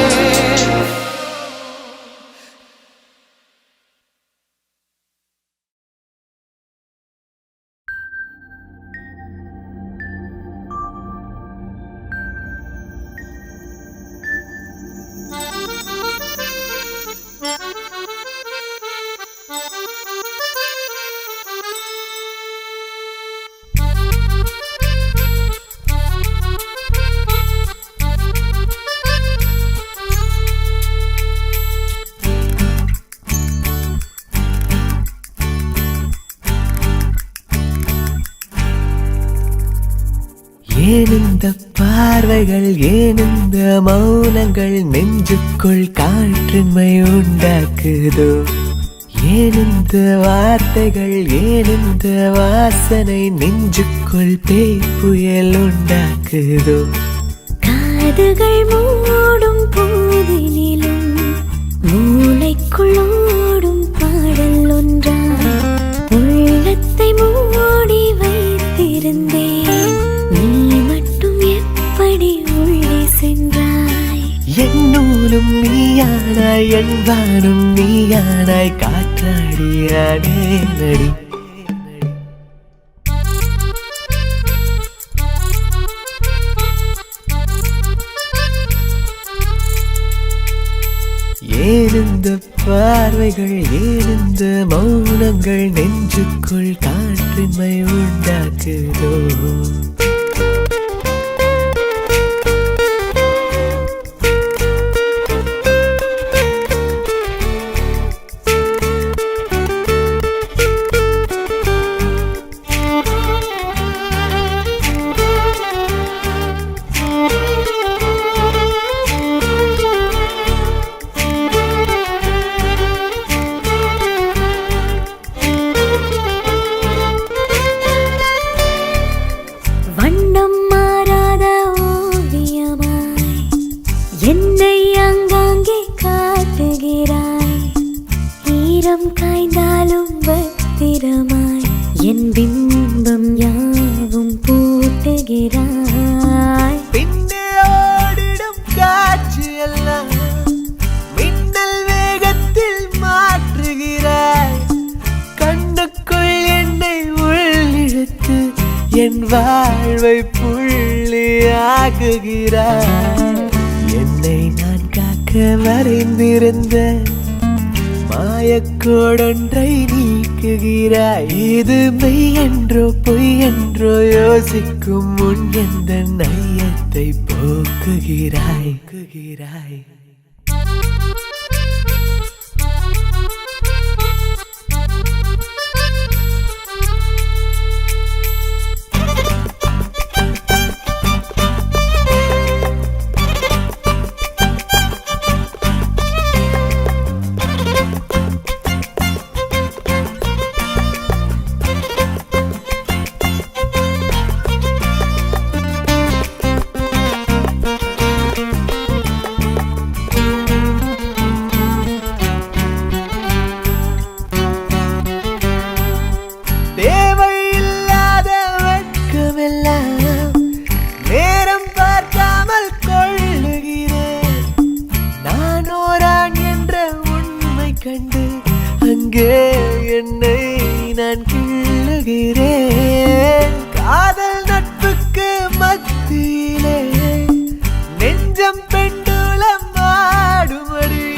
ஏன் இந்த பார்வைகள், ஏன் இந்த மௌனங்கள் நெஞ்சுக்குள் காற்றின்மை உண்டாக்குதோ? ஏன் இந்த வார்த்தைகள், ஏன் இந்த வாசனை நெஞ்சுக்குள் பேய் புயல் உண்டாக்குதோ? காதுகள் மூடும் போதினிலும் மூளைக்குள் ஓடும் பாடல் ஒன்றா உள்ளத்தை மூடி வைத்திருந்தேன். நீ மட்டும் எப்படி உள்ளே சென்றாய்? என்னூலும் நீயானாய், என் வானும் நீயானாய், காற்றாடியானே நடி. ஏன் இந்த பார்வைகள், ஏன் இந்த மௌனங்கள் நெஞ்சுக்குள் காற்றின்மை உண்டாக்குதோ? வண்ணம் மாறாத ஓவியமாய் என்னை அங்காங்கே காட்டுகிறாய். ஈரம் காய்ந்தாலும் பத்திரமாய் என் பிம்பம் யாவும் பூட்டுகிறாய். பின்னே ஓடிடும் காட்சி எல்லாம் மின்னல் வேகத்தில் மாற்றுகிறாய். கண்ணுக்குள் என்னை உள்ளிழுத்து என் வாழ்வை புள்ளியாக்குகிறாய். என்னை நான் காக்க வரைந்திருந்த மாயக்கோடொன்றை நீக்குகிறாய். இது மெய் என்றோ பொய் என்றோ யோசிக்கும் முன் எந்த ஐயத்தை போக்குகிறாய். தேவையில்லாத வெட்கமெல்லாம் நேரம் பார்க்காமல் கொள்ளுகிறேன். நான் ஓரான் என்ற உண்மை கண்டு அங்கே என்னை நான் கிள்ளுகிறேன். காதல் நட்புக்கு மத்தியிலே நெஞ்சம் பெண்டுலம் ஆடுமடி.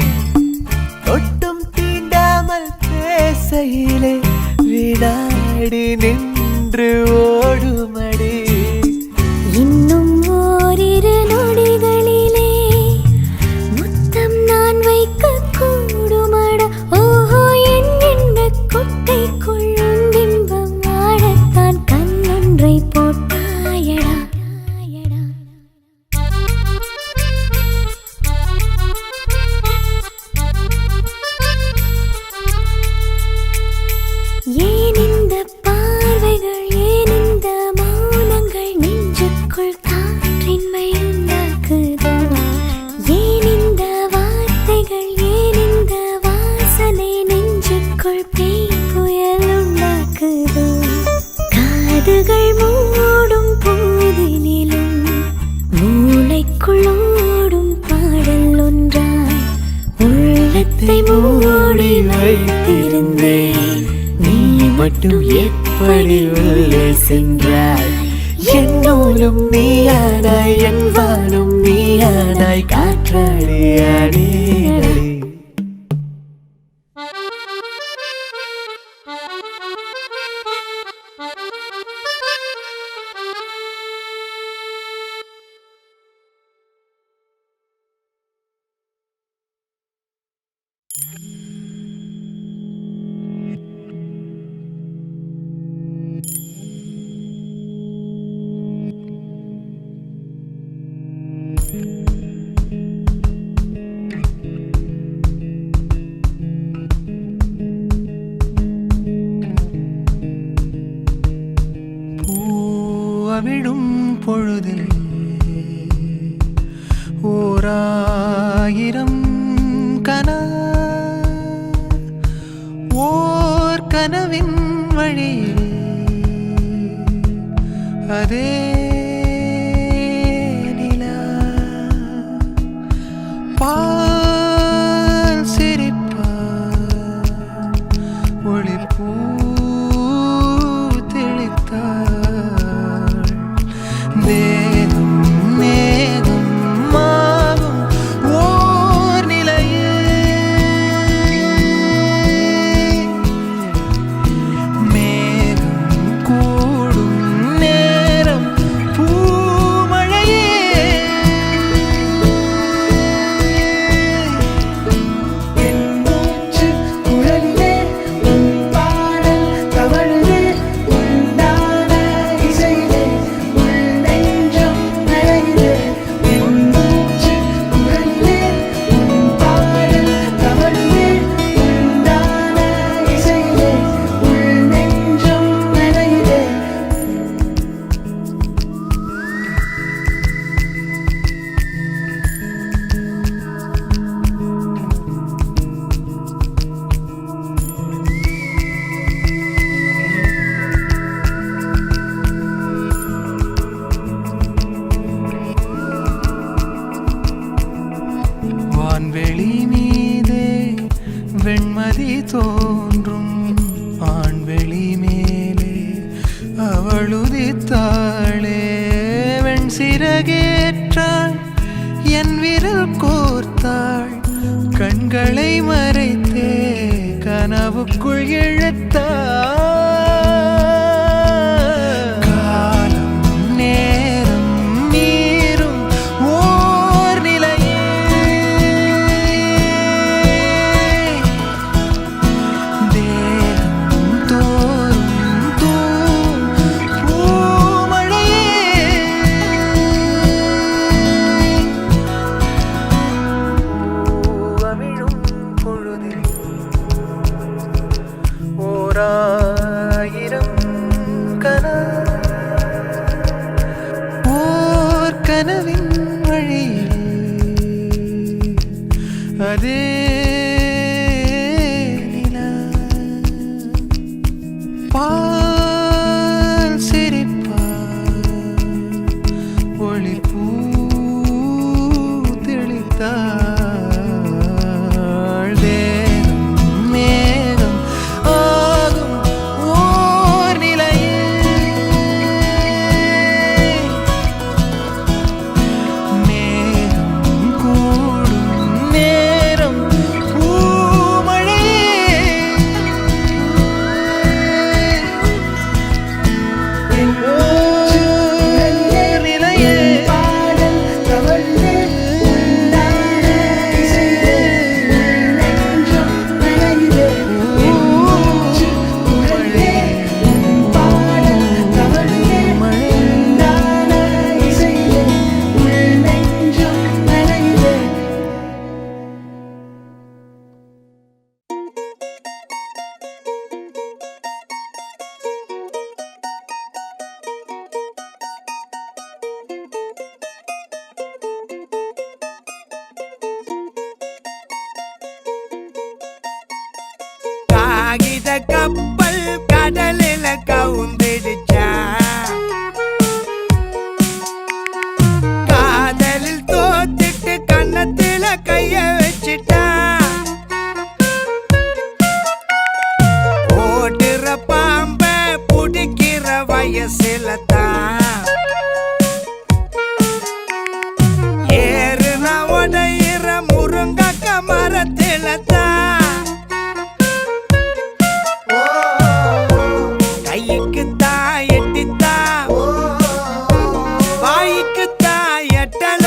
பெண்மை உண்டாக்குதோ? ஏன் இந்த வார்த்தைகள், ஏன் இந்த வாசனை நெஞ்சுக்குள் பேய் புயல் உண்டாக்குதோ? காதுகள் மூடும் போதினிலும் மூளைக்குள் ஓடும் பாடல் ஒன்றாய் உள்ளத்தை மூடி வைத்திருந்தேன். நீ மட்டும் எப்படி உள்ளே சென்றாய்? என்னோடும் நீயானாய், என் வானும் நீயானாய், காற்றாடி அடி அடி. பூவிடும் பொழுதில் ஓராயிரம் ஓர் கனவின் வழியில் அதே நிலா பால் சிரிப்பார் ஒளிப்பூ தெளித்தாள். தேகம் மேகம் மாகும் ஓர் நிலையே மேகம் கூடும் நேரம் பூமழையே என் மூச்சு குழலிலே உன் பாடல் தவழுதே உண்டான இசையிலே உள் நெஞ்சம் நனையுதே. என் மூச்சு குழலிலே உன் பாடல் தவழுதே உண்டான இசையிலே உள் நெஞ்சம் நனையுதே. வான்வெளி மீதே வெண்மதி தோன்றும் ஆண்வெளி மேலே அவளுதித்தாளே. வெண் சிறகேற்றாள் என் விரல் கோர்த்தாள் கண்களை மறைத்தே கனவுக்குள் இழுத்தாள். காலம் நேரம் நீரும் ஓர் நிலையே தேகம் தோறும் தூம் பூமழையே பூவிடும் பொழுதில் ஓராயிரம் ஓர் கனவின் வழியில் அதே நிலா பால் சிரிப்பார் ஒளிப்பூ தெளித்தாள். தேகம் மேகம் ஆகும் ஓர் நிலையே மேகம் கூடும் நேரம் காகித கப்பல் கடலில கவுந்திடுச்சா காதலில் தோத்திட்டு கன்னத்தில கைய வச்சிட்டா ஓடுற பாம்ப புடிக்கிற வயசுல தான் ஏறுன உடையிற முருங்கக்க மரத்தில தான் கைக்கு தான் எட்டித்தா வாய்க்கு தான் எட்டல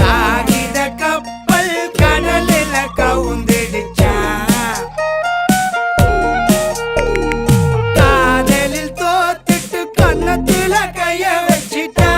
காகித கப்பல் கடலில கவுந்திடுச்சா காதலில் தோத்துட்டு கன்னத்தில கைய வச்சிட்டா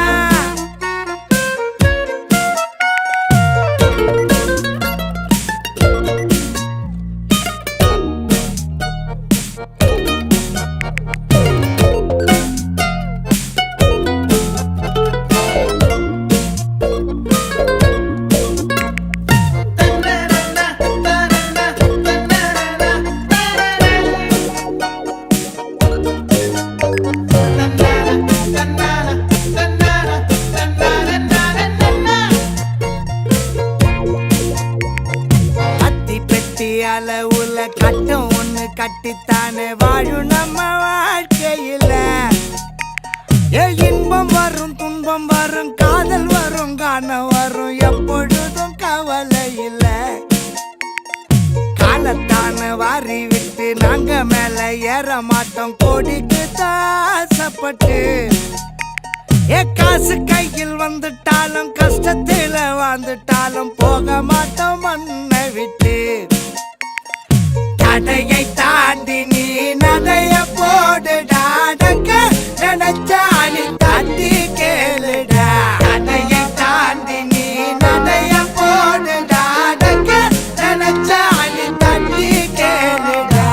அத்தி பெட்டி அளவுல கட்டம் ஒண்ணு கட்டித்தானே வாழும் நம்ம வாழ்க்கையில இன்பம் வரும் துன்பம் வரும் காதல் வரும் காணம் வரும் எப்பொழுதும் கவலை இல்ல காலத்தான வாரி விட்டு நாங்க மேல ஏற மாட்டோம் கோடிக்கு தாசப்பட்டு காசு கையில் வந்துட்டாலும் கஷ்டத்தில வாழ்ந்துட்டாலும் போக மாட்டோம் மண்ணை விட்டு தடையை தாண்டி நீ நடைய போடுடாடங்க நினைச்சாலி தாண்டி கேளுடா தடையை தாண்டி நீ நடைய போடுடாடங்க நினைச்சாலி தாண்டி கேளுடா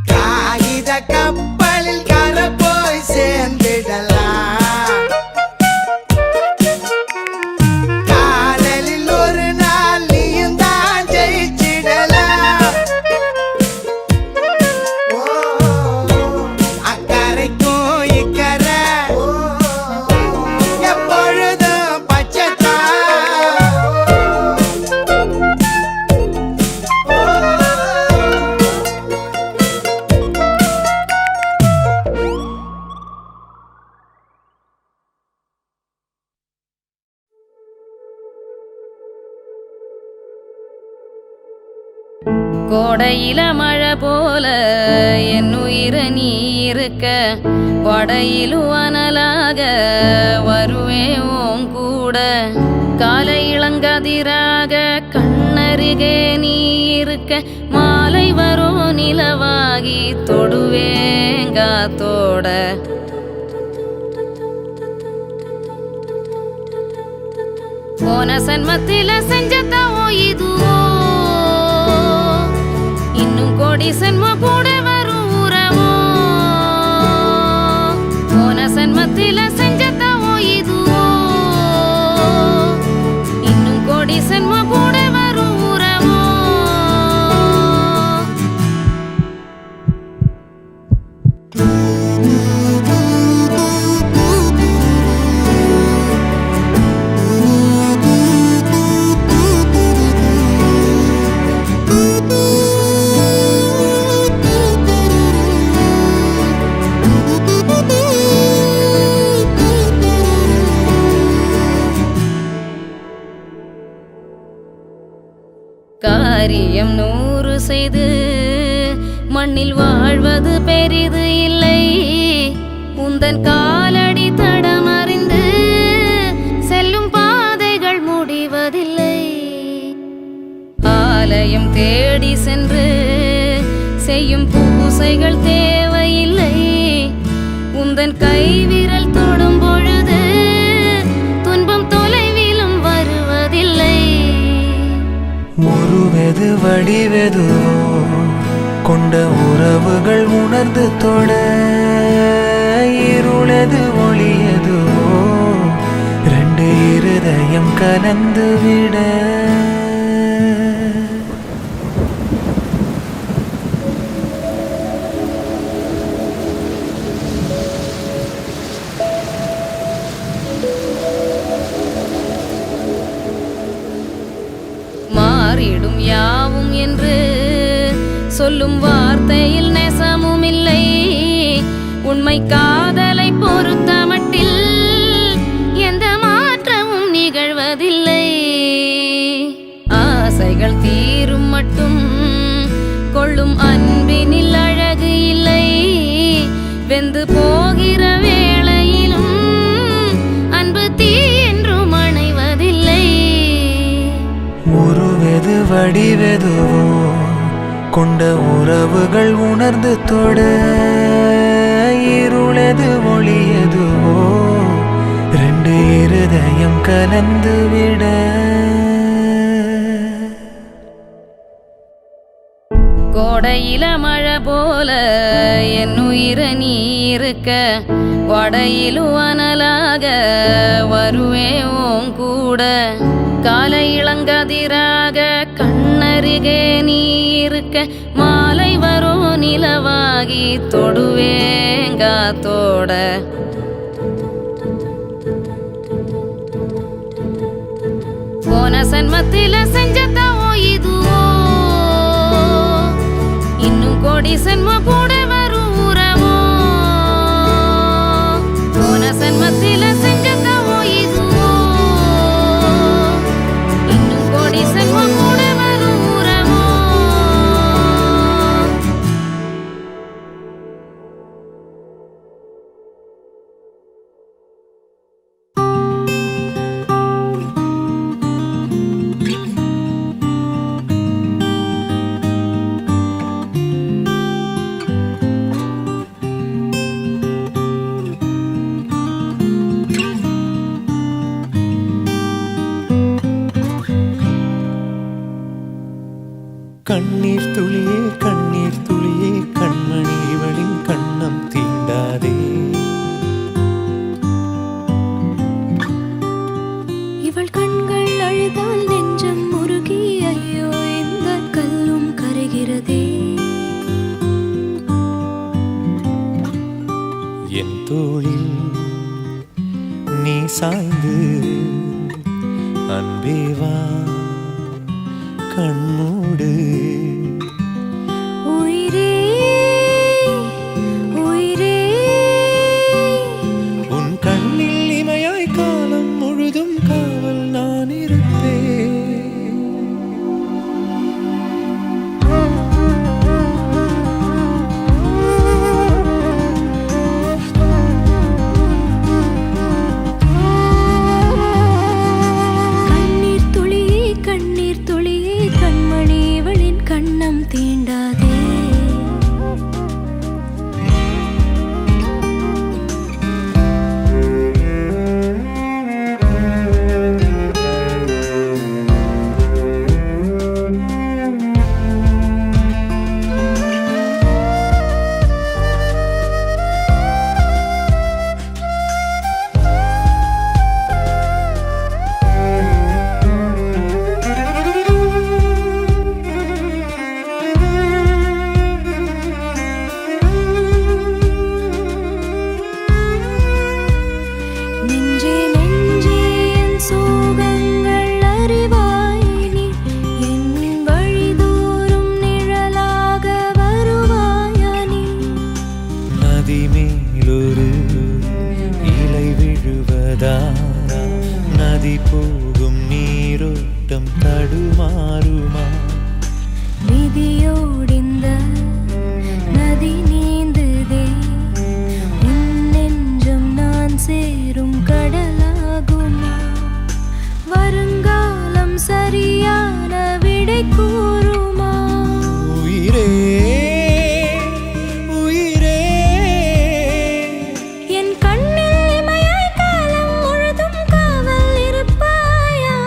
காகித கப்பலில் கரை போய் சேர்ந்திடலாம் காதலில் ஒரு நாள் நீயும் தான் ஜெயிச்சிடலாம் அக்கறைக்கும் இக்கரை எப்பொழுதும் பச்சைத்தான் கோடையில மழை போல என் உயிர நீ இருக்க படையிலும் அனலாக வருவேன் உன் கூட காலை இளங்கதிராக கண்ணருகே நீ இருக்க மாலை வரும் நிலவாகி தொடுவேன் காத்தோட போன சன்மத்தில செஞ்சதாவோ இதுவோ இன்னும் கோடி சன்ம கூட வரும் உறவோ போன சன்மத்தில செஞ்சதாவோ இதுவோ இன்னும் கோடி சன்ம கூட வரும் உறவோ காரியம் 100 செய்து மண்ணில் வாழ்வது பெரிது இல்லை உந்தன் காலடி தடமறிந்து செல்லும் பாதைகள் முடிவதில்லை ஆலயம் தேடி சென்று செய்யும் பூசைகள் தேவையில்லை உந்தன் கைவிரல் தொடும் பொழுது உருவெது வடிவெதுவோ கொண்ட உறவுகள் உணர்ந்து தொட இருளது ஒளியதுவோ ரெண்டு இருதயம் கலந்து விட மாறிடும் யாவும் என்று சொல்லும் வார்த்தையில் நெசமும் இல்லை. உண்மை காதலை பொறுத்த மட்டில் எந்த மாற்றமும் நிகழ்வதில்லை. ஆசைகள் தீரும் மட்டும் கொள்ளும் அன்பினில் அழகு இல்லை. வெந்து போகிற வேளையிலும் அன்பு தீ என்றும் அணைவதில்லை. உருவெது வடிவெதுவோ கொண்ட உறவுகள் உணர்ந்து தொட இருளது ஒளியதுவோ ரெண்டு இருதயம் கலந்து விட கோடையில மழை போல என் உயிர நீ இருக்க வடையிலும் அனலாக வருவே உன் கூட. காலை இளங்கதிராக கண்ணருகே நீ இருக்க மாலை வரும் நிலவாகி தொடுவேங்காத்தோட. போன சன்மத்தில செஞ்சதாவோ இதுவோ இன்னும் கோடி சன்ம கூட வரும் உறவோ. போன சன்மத்தில செஞ்சதாவோ இதுவோ இன்னும் கோடி சன்ம கூட வரும் உறவோ. கண்ணீர் துளியே கண்ணீர் துளியே கண்மணி இவளின் கண்ணம் தீண்டாதே. இவள் கண்கள் அழுதால் நெஞ்சம் முருகி ஐயோ இந்த கல்லும் கரைகிறதே. என் தோளில் நீ சாய்ந்து அன்பே வா கண்மூடு. உயிரே உயிரே உன் கண்ணில் இமையாய் காலம் முழுதும் காவல் நான் இருப்பேன். கண்ணீர் துளியே கண்ணீர் துளியே கண்மணி இவளின் கண்ணம் தீண்டாதே. நெஞ்சே நெஞ்சே என் சோகங்கள் அறிவாய் நீ. என் வழிதோறும் நிழலாக வருவாயா நீ. நதி மேலொரு இலை விழுவதா நதி போகும் நீரோட்டம் தடுமாறுமா. விதியோடிந்த நதி நீந்துதே. உன் நெஞ்சம் நான் சேரும் கடலாகுமா. வருங்காலம் சரியான விடை கூறுமா. உயிரே உயிரே என் கண்ணில் இமையாய் காலம் முழுதும் காவல் இருப்பாயா.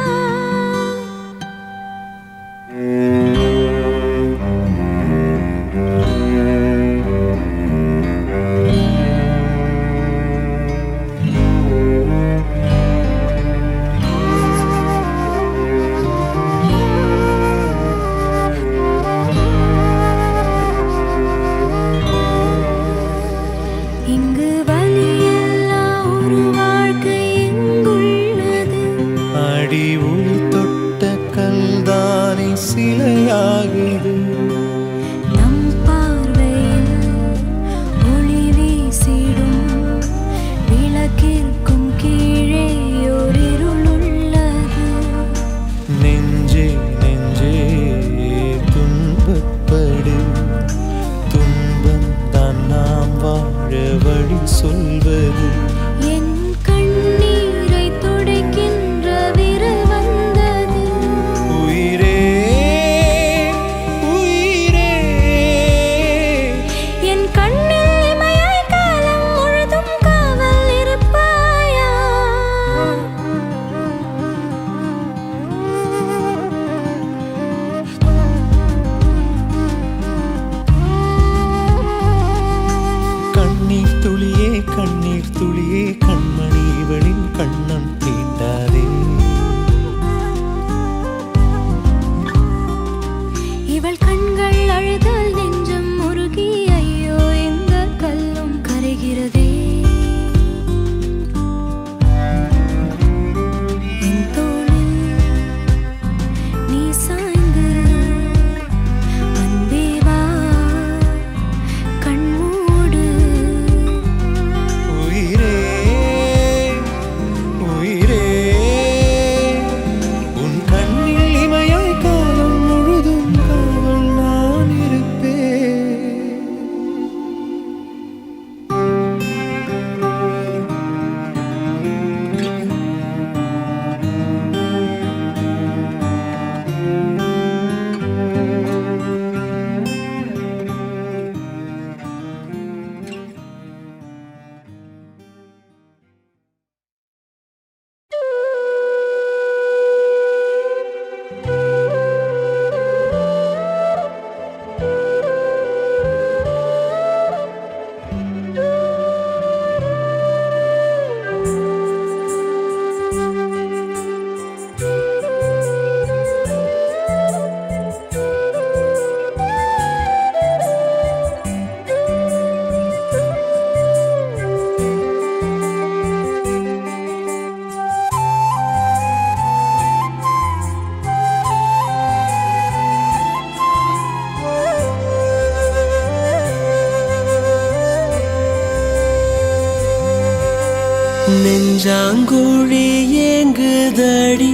நெஞ்சாங்குழி ஏங்குதடி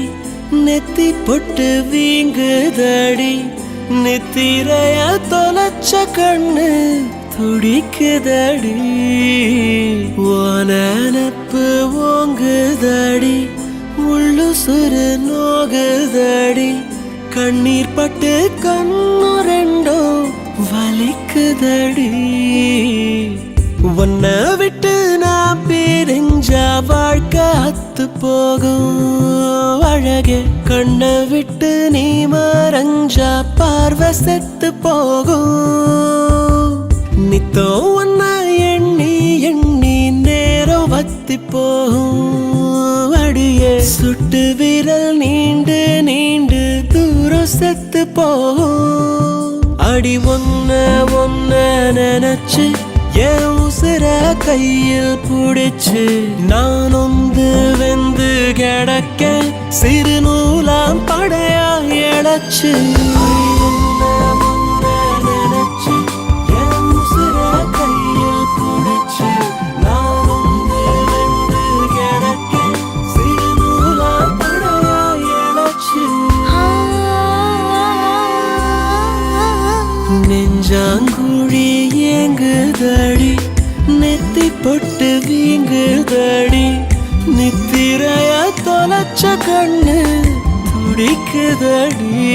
நெத்தி பொட்டு வீங்குதடி நித்திரைய தொலைச்ச கண்ணு துடிக்குதடி ஓனப்பு ஓங்குதடி உள்ளு சுரு நோகுதடி கண்ணீர் பட்டு கண்ணு ரெண்டோ வலிக்குதடி உன்னை விட்டு நான் பிரிஞ்சா வாழ்க்கை அத்து போகும் அழகே கண்ணை விட்டு நீ மறைஞ்சா பார்வை செத்து போகும் நித்தோ உன்னை எண்ணி எண்ணி நேரம் வத்தி போகும் அடியே சுட்டு விரல் நீண்டு நீண்டு தூரம் செத்து போகும் அடி ஒன்ன நினைச்சு என் உசுர கையில் புடிச்சு நான் ஒந்து வெந்து கிடக்க சிறு நூலாம் படையா இழச்சு நினைச்சு என் உசுர கையில் புடிச்சு நான் ஒந்து வெந்து கிடக்க சிறு நூலாம் படையா இழச்சு நெஞ்சாங்குழி ஏங்குதடி நெத்தி பொட்டு வீங்குதடி நித்திரைய தொலைச்ச கண்ணு துடிக்குதடி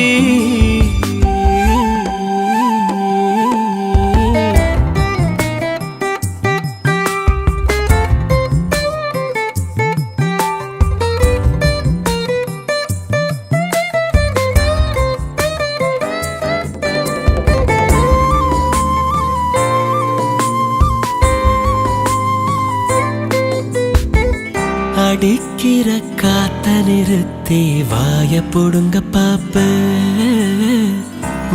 அடிக்கிற காத்த நிறுத்தி வாய பொடுங்க பாப்ப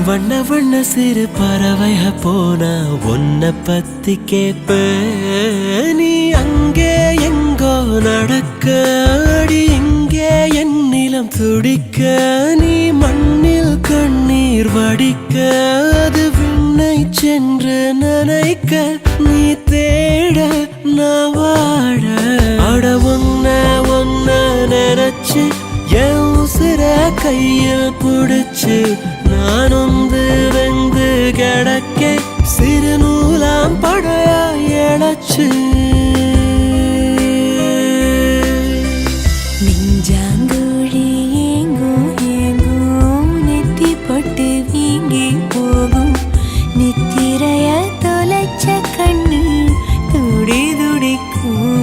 வண்ண வண்ண சிறு பறவைக போனா உன்னை பத்தி கேப்ப நீ அங்கே எங்கோ நடக்க அடி இங்கே என் நிலம் துடிக்க நீ மண்ணில் கண்ணீர் வடிக்க அது விண்ணை சென்று நனைக்க நீ தேட நான் வாழ அட ஒன்ன நினைச்சு என் உசுர கையில் புடிச்சு நான் ஒந்து வெந்து கிடக்க சிறு நூலாம் படையா இழச்சு நெஞ்சாங்குழி ஏங்கும் ஏங்கும் நெத்தி பொட்டு வீங்கி போகும் நித்திரைய தொலைச்ச கண்ணு துடி துடிக்கும்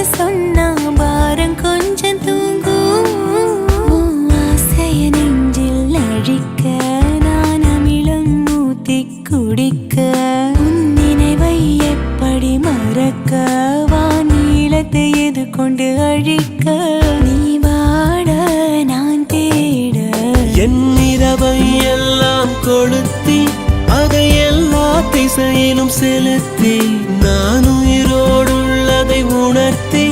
சொன்னா பாரம் கொஞ்சம் தூங்கும் ஆசைய நெஞ்சில் அழிக்க நான் அமிலம் ஊத்தி குடிக்க உன் நினைவை எப்படி மறக்க வானீளத்தை எது கொண்டு அழிக்க நீ வாட நான் தேட என் இரவை எல்லாம் கொளுத்தி அதை எல்லா திசையிலும் செலுத்தி நான் உயிரோடுள்ளதை உணர்த்தி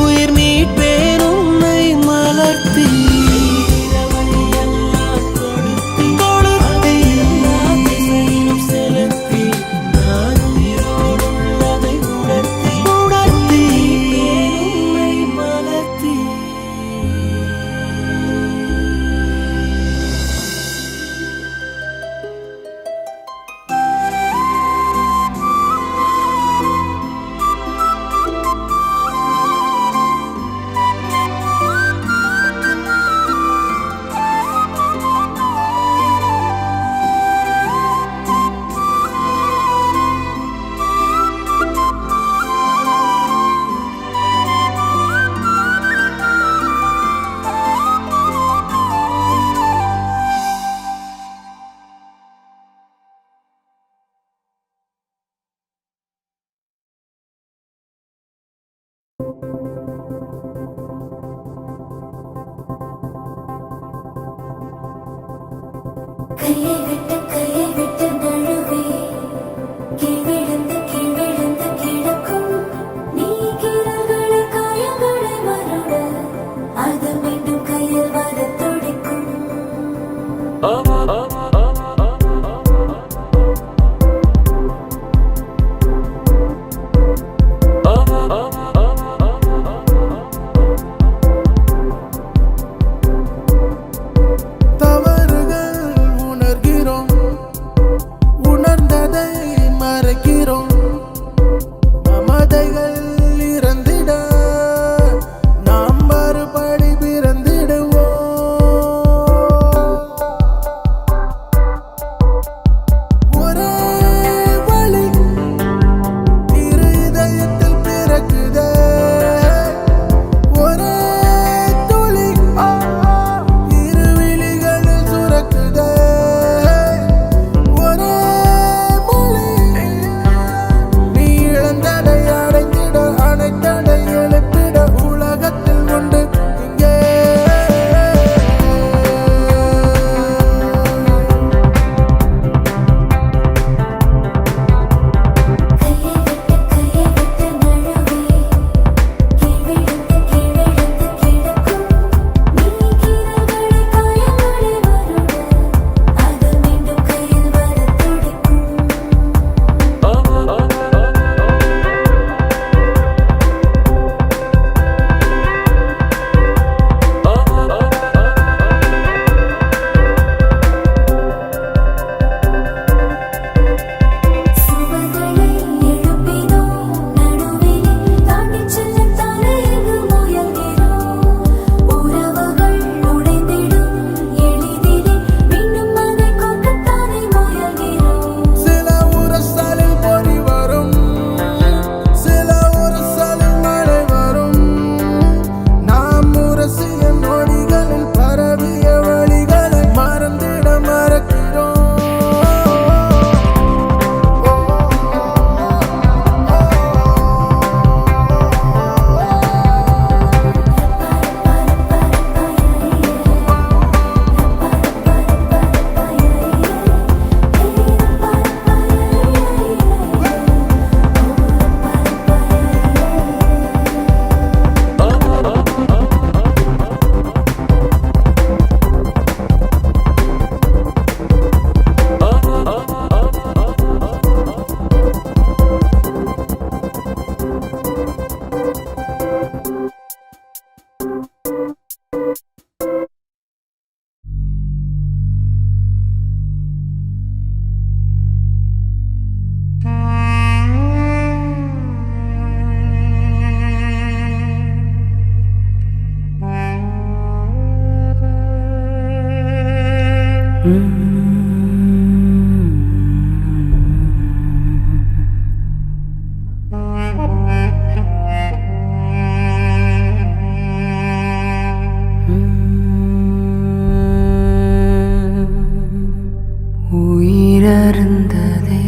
உயிர் மீட்பேன் உன்னை மலர்த்தி உயிரருந்ததே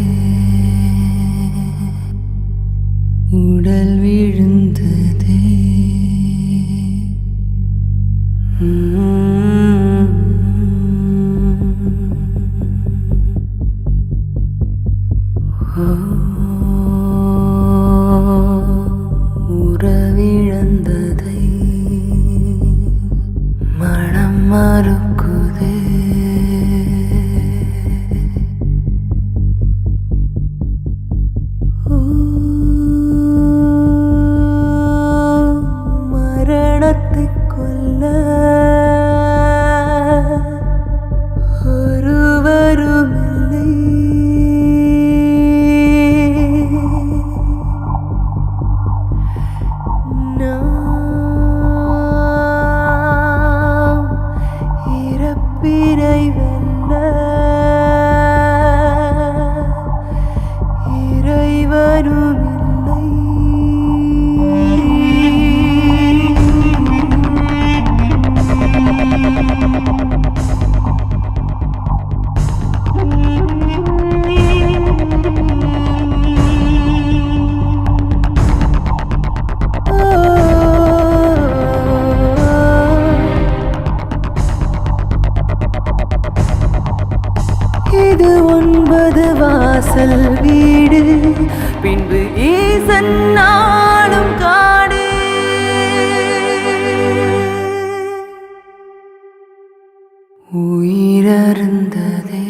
உடல் விழுந்ததே உறவிழந்ததை மனம் மறுக்குதே மரணத்தை கொல்ல ஒருவருமில்லை நாம் இறப்பினை வெல்ல இறைவனுமில்லை. வாசல் வீடு பின்பு ஈசன் நாடும் காடு உயிரருந்ததே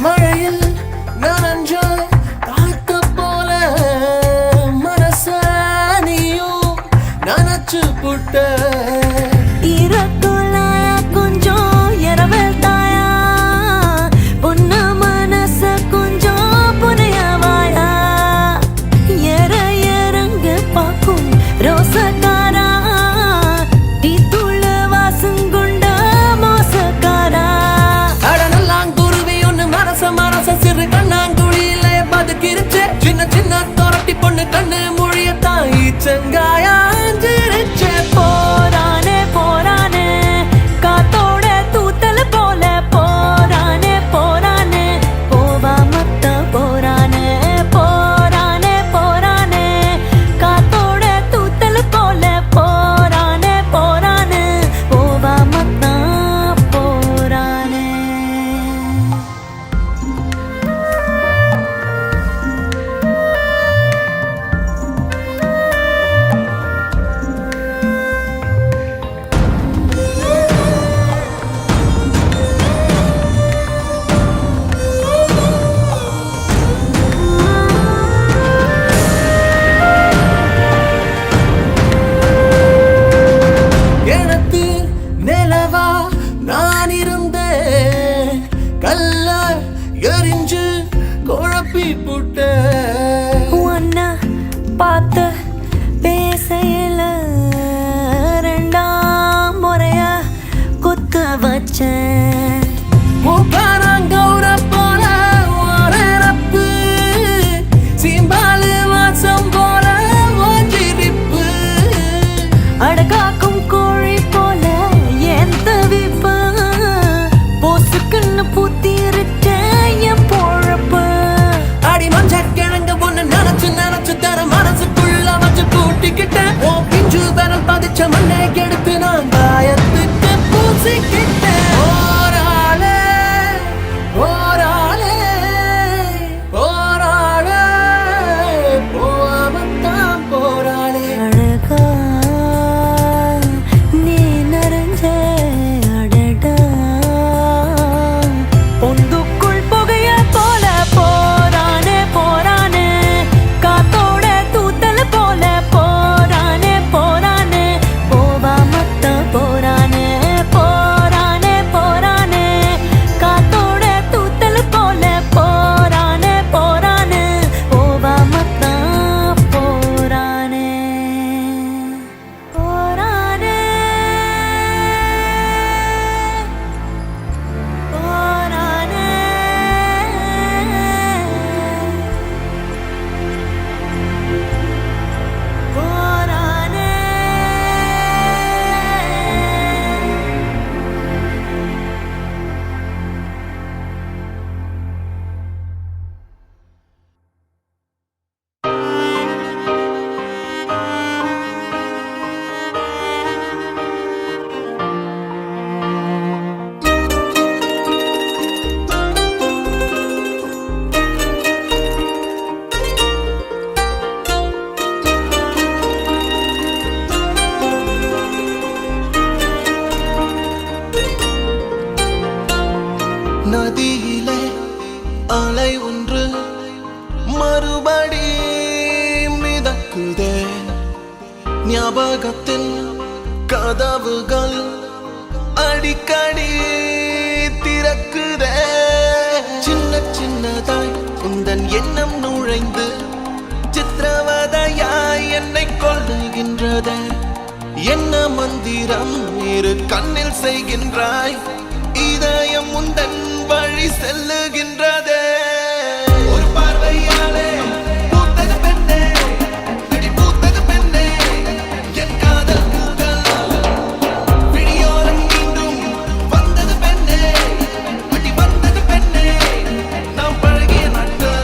மழையில் நனைஞ்ச காத்த போல மனசானியும் நனைச்சு புட்ட கொஞ்சம் இரவல் தாயா பொன்ன மனச கொஞ்சம் புனையவாயா எற இறங்க பாக்கும் ரோசக்காரா டீ தூள வாசங்குண்ட மோசக்காரா அடனல்லாங்குருவி ஒண்ணு மனச சிறு கண்ணாங்குழியில பதுக்கிருச்சு சின்ன சின்ன தொரட்டி பொண்ணு கண்ணு மொழியத்தான் ஈச்சங்காயா போரானே போரானே கதவுகள் அடிக்கடி திறக்குதே, சின்ன சின்னதாய் உந்தன் எண்ணம் நுழைந்து சித்திரவதையாய் என்னை கொள்ளுகின்றதே. என்ன மந்திரம் இரு கண்ணில் செய்கின்றாய், இதயம் உந்தன் வழி செல்லுகின்றதே. ஒரு பார்வையாலே பூத்தது பெண்ணே, அடி பூத்தது பெண்ணே, என் காதல் பூக்கள் விழியோரம் மீண்டும் வந்தது பெண்ணே, அடி வந்தது பெண்ணே, நாம் பழகிய நாட்கள்.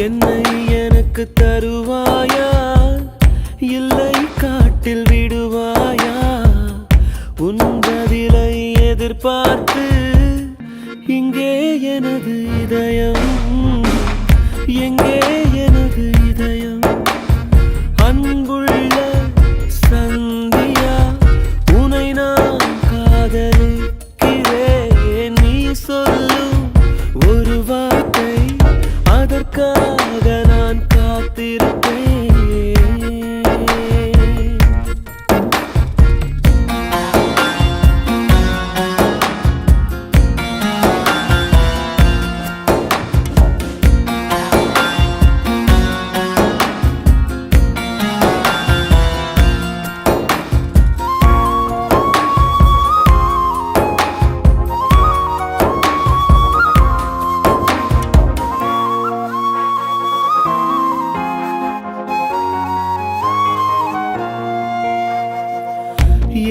என்னை எனக்கு தருவாயா இல்லை காட்டில் விடுவாயா உன் பதிலை எதிர்பார்த்து இங்கே எனது இதயம் எங்கே எனது இதயம் அன்புள்ள சந்தியா உனை நான் காதலிக்கிறேன் நீ சொல்லும் ஒரு வார்த்தை அதற்காக நான் காத்திருப்பேன்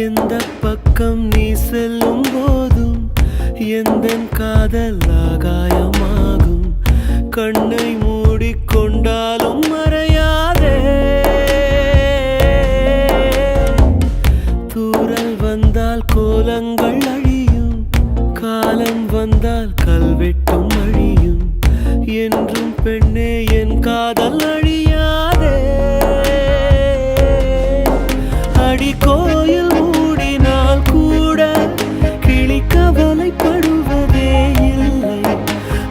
எந்த பக்கம் நீ செல்லும் போதும் எந்தன் காதல் ஆகாயமாகும் கண்ணை மூடிக்கொண்டாலும் மறையாதே தூறல் வந்தால் கோலங்கள் அழியும் காலம் வந்தால் கல்வெட்டும் அழியும் என்றும் பெண்ணே என் காதல் அழியாதே அடி கோயில் மூடினால் கூட கிளி கவலைப்படுவதே இல்லை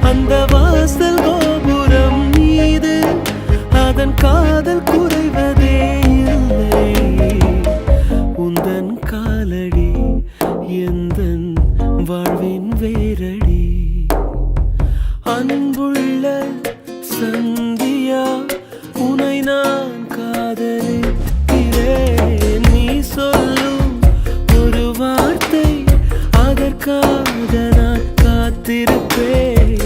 அந்த வாசல் கோபுரம் மீது அதன் காதல் குறைவதே இல்லை உந்தன் காலடி எந்தன் வாழ்வின் வேரடி அன்புள்ள சந்தியா உனை நான் காதலிக்கிறேன் நீ சொல்லும் ஒரு வார்த்தை அதற்காக நான் காத்திருப்பேன்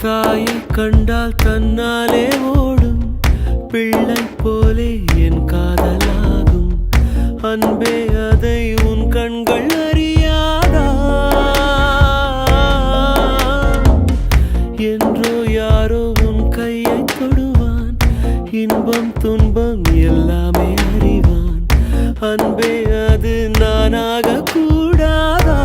தாயை கண்டால் தன்னாலே ஓடும் பிள்ளை போலே என் காதலாகும் அன்பே அதை உன் கண்கள் அறியாதா என்றோ யாரோ உன் கையை தொடுவான் இன்பம் துன்பம் எல்லாமே அறிவான் அன்பே அது நானாக கூடாதா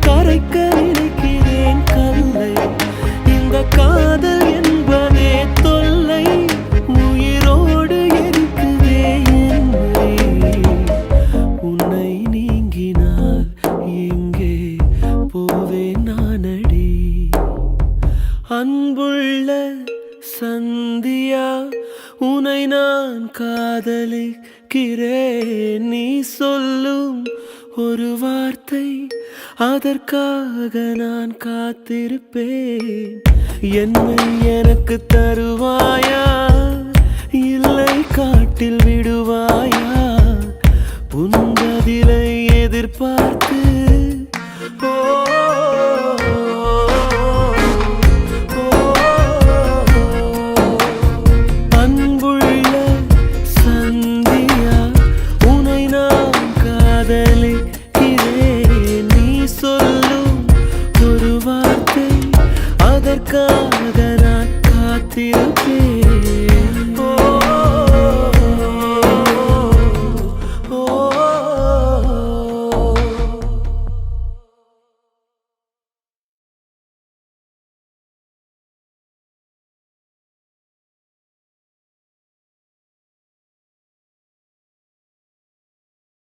கரைக்க நினைக்கிறேன் கல்லை இந்த காதல் என்பதே தொல்லை உயிரோடு இருக்குதே என்னை உன்னை நீங்கினால் எங்கே போவேன் நானடி அன்புள்ள சந்தியா உனை நான் காதலிக்கிறேன் நீ சொல்லும் ஒரு வார்த்தை அதற்காக நான் காத்திருப்பேன் என்னை எனக்கு தருவாயா இல்லை காட்டில் விடுவாயா உன் பதிலை எதிர்பார்த்து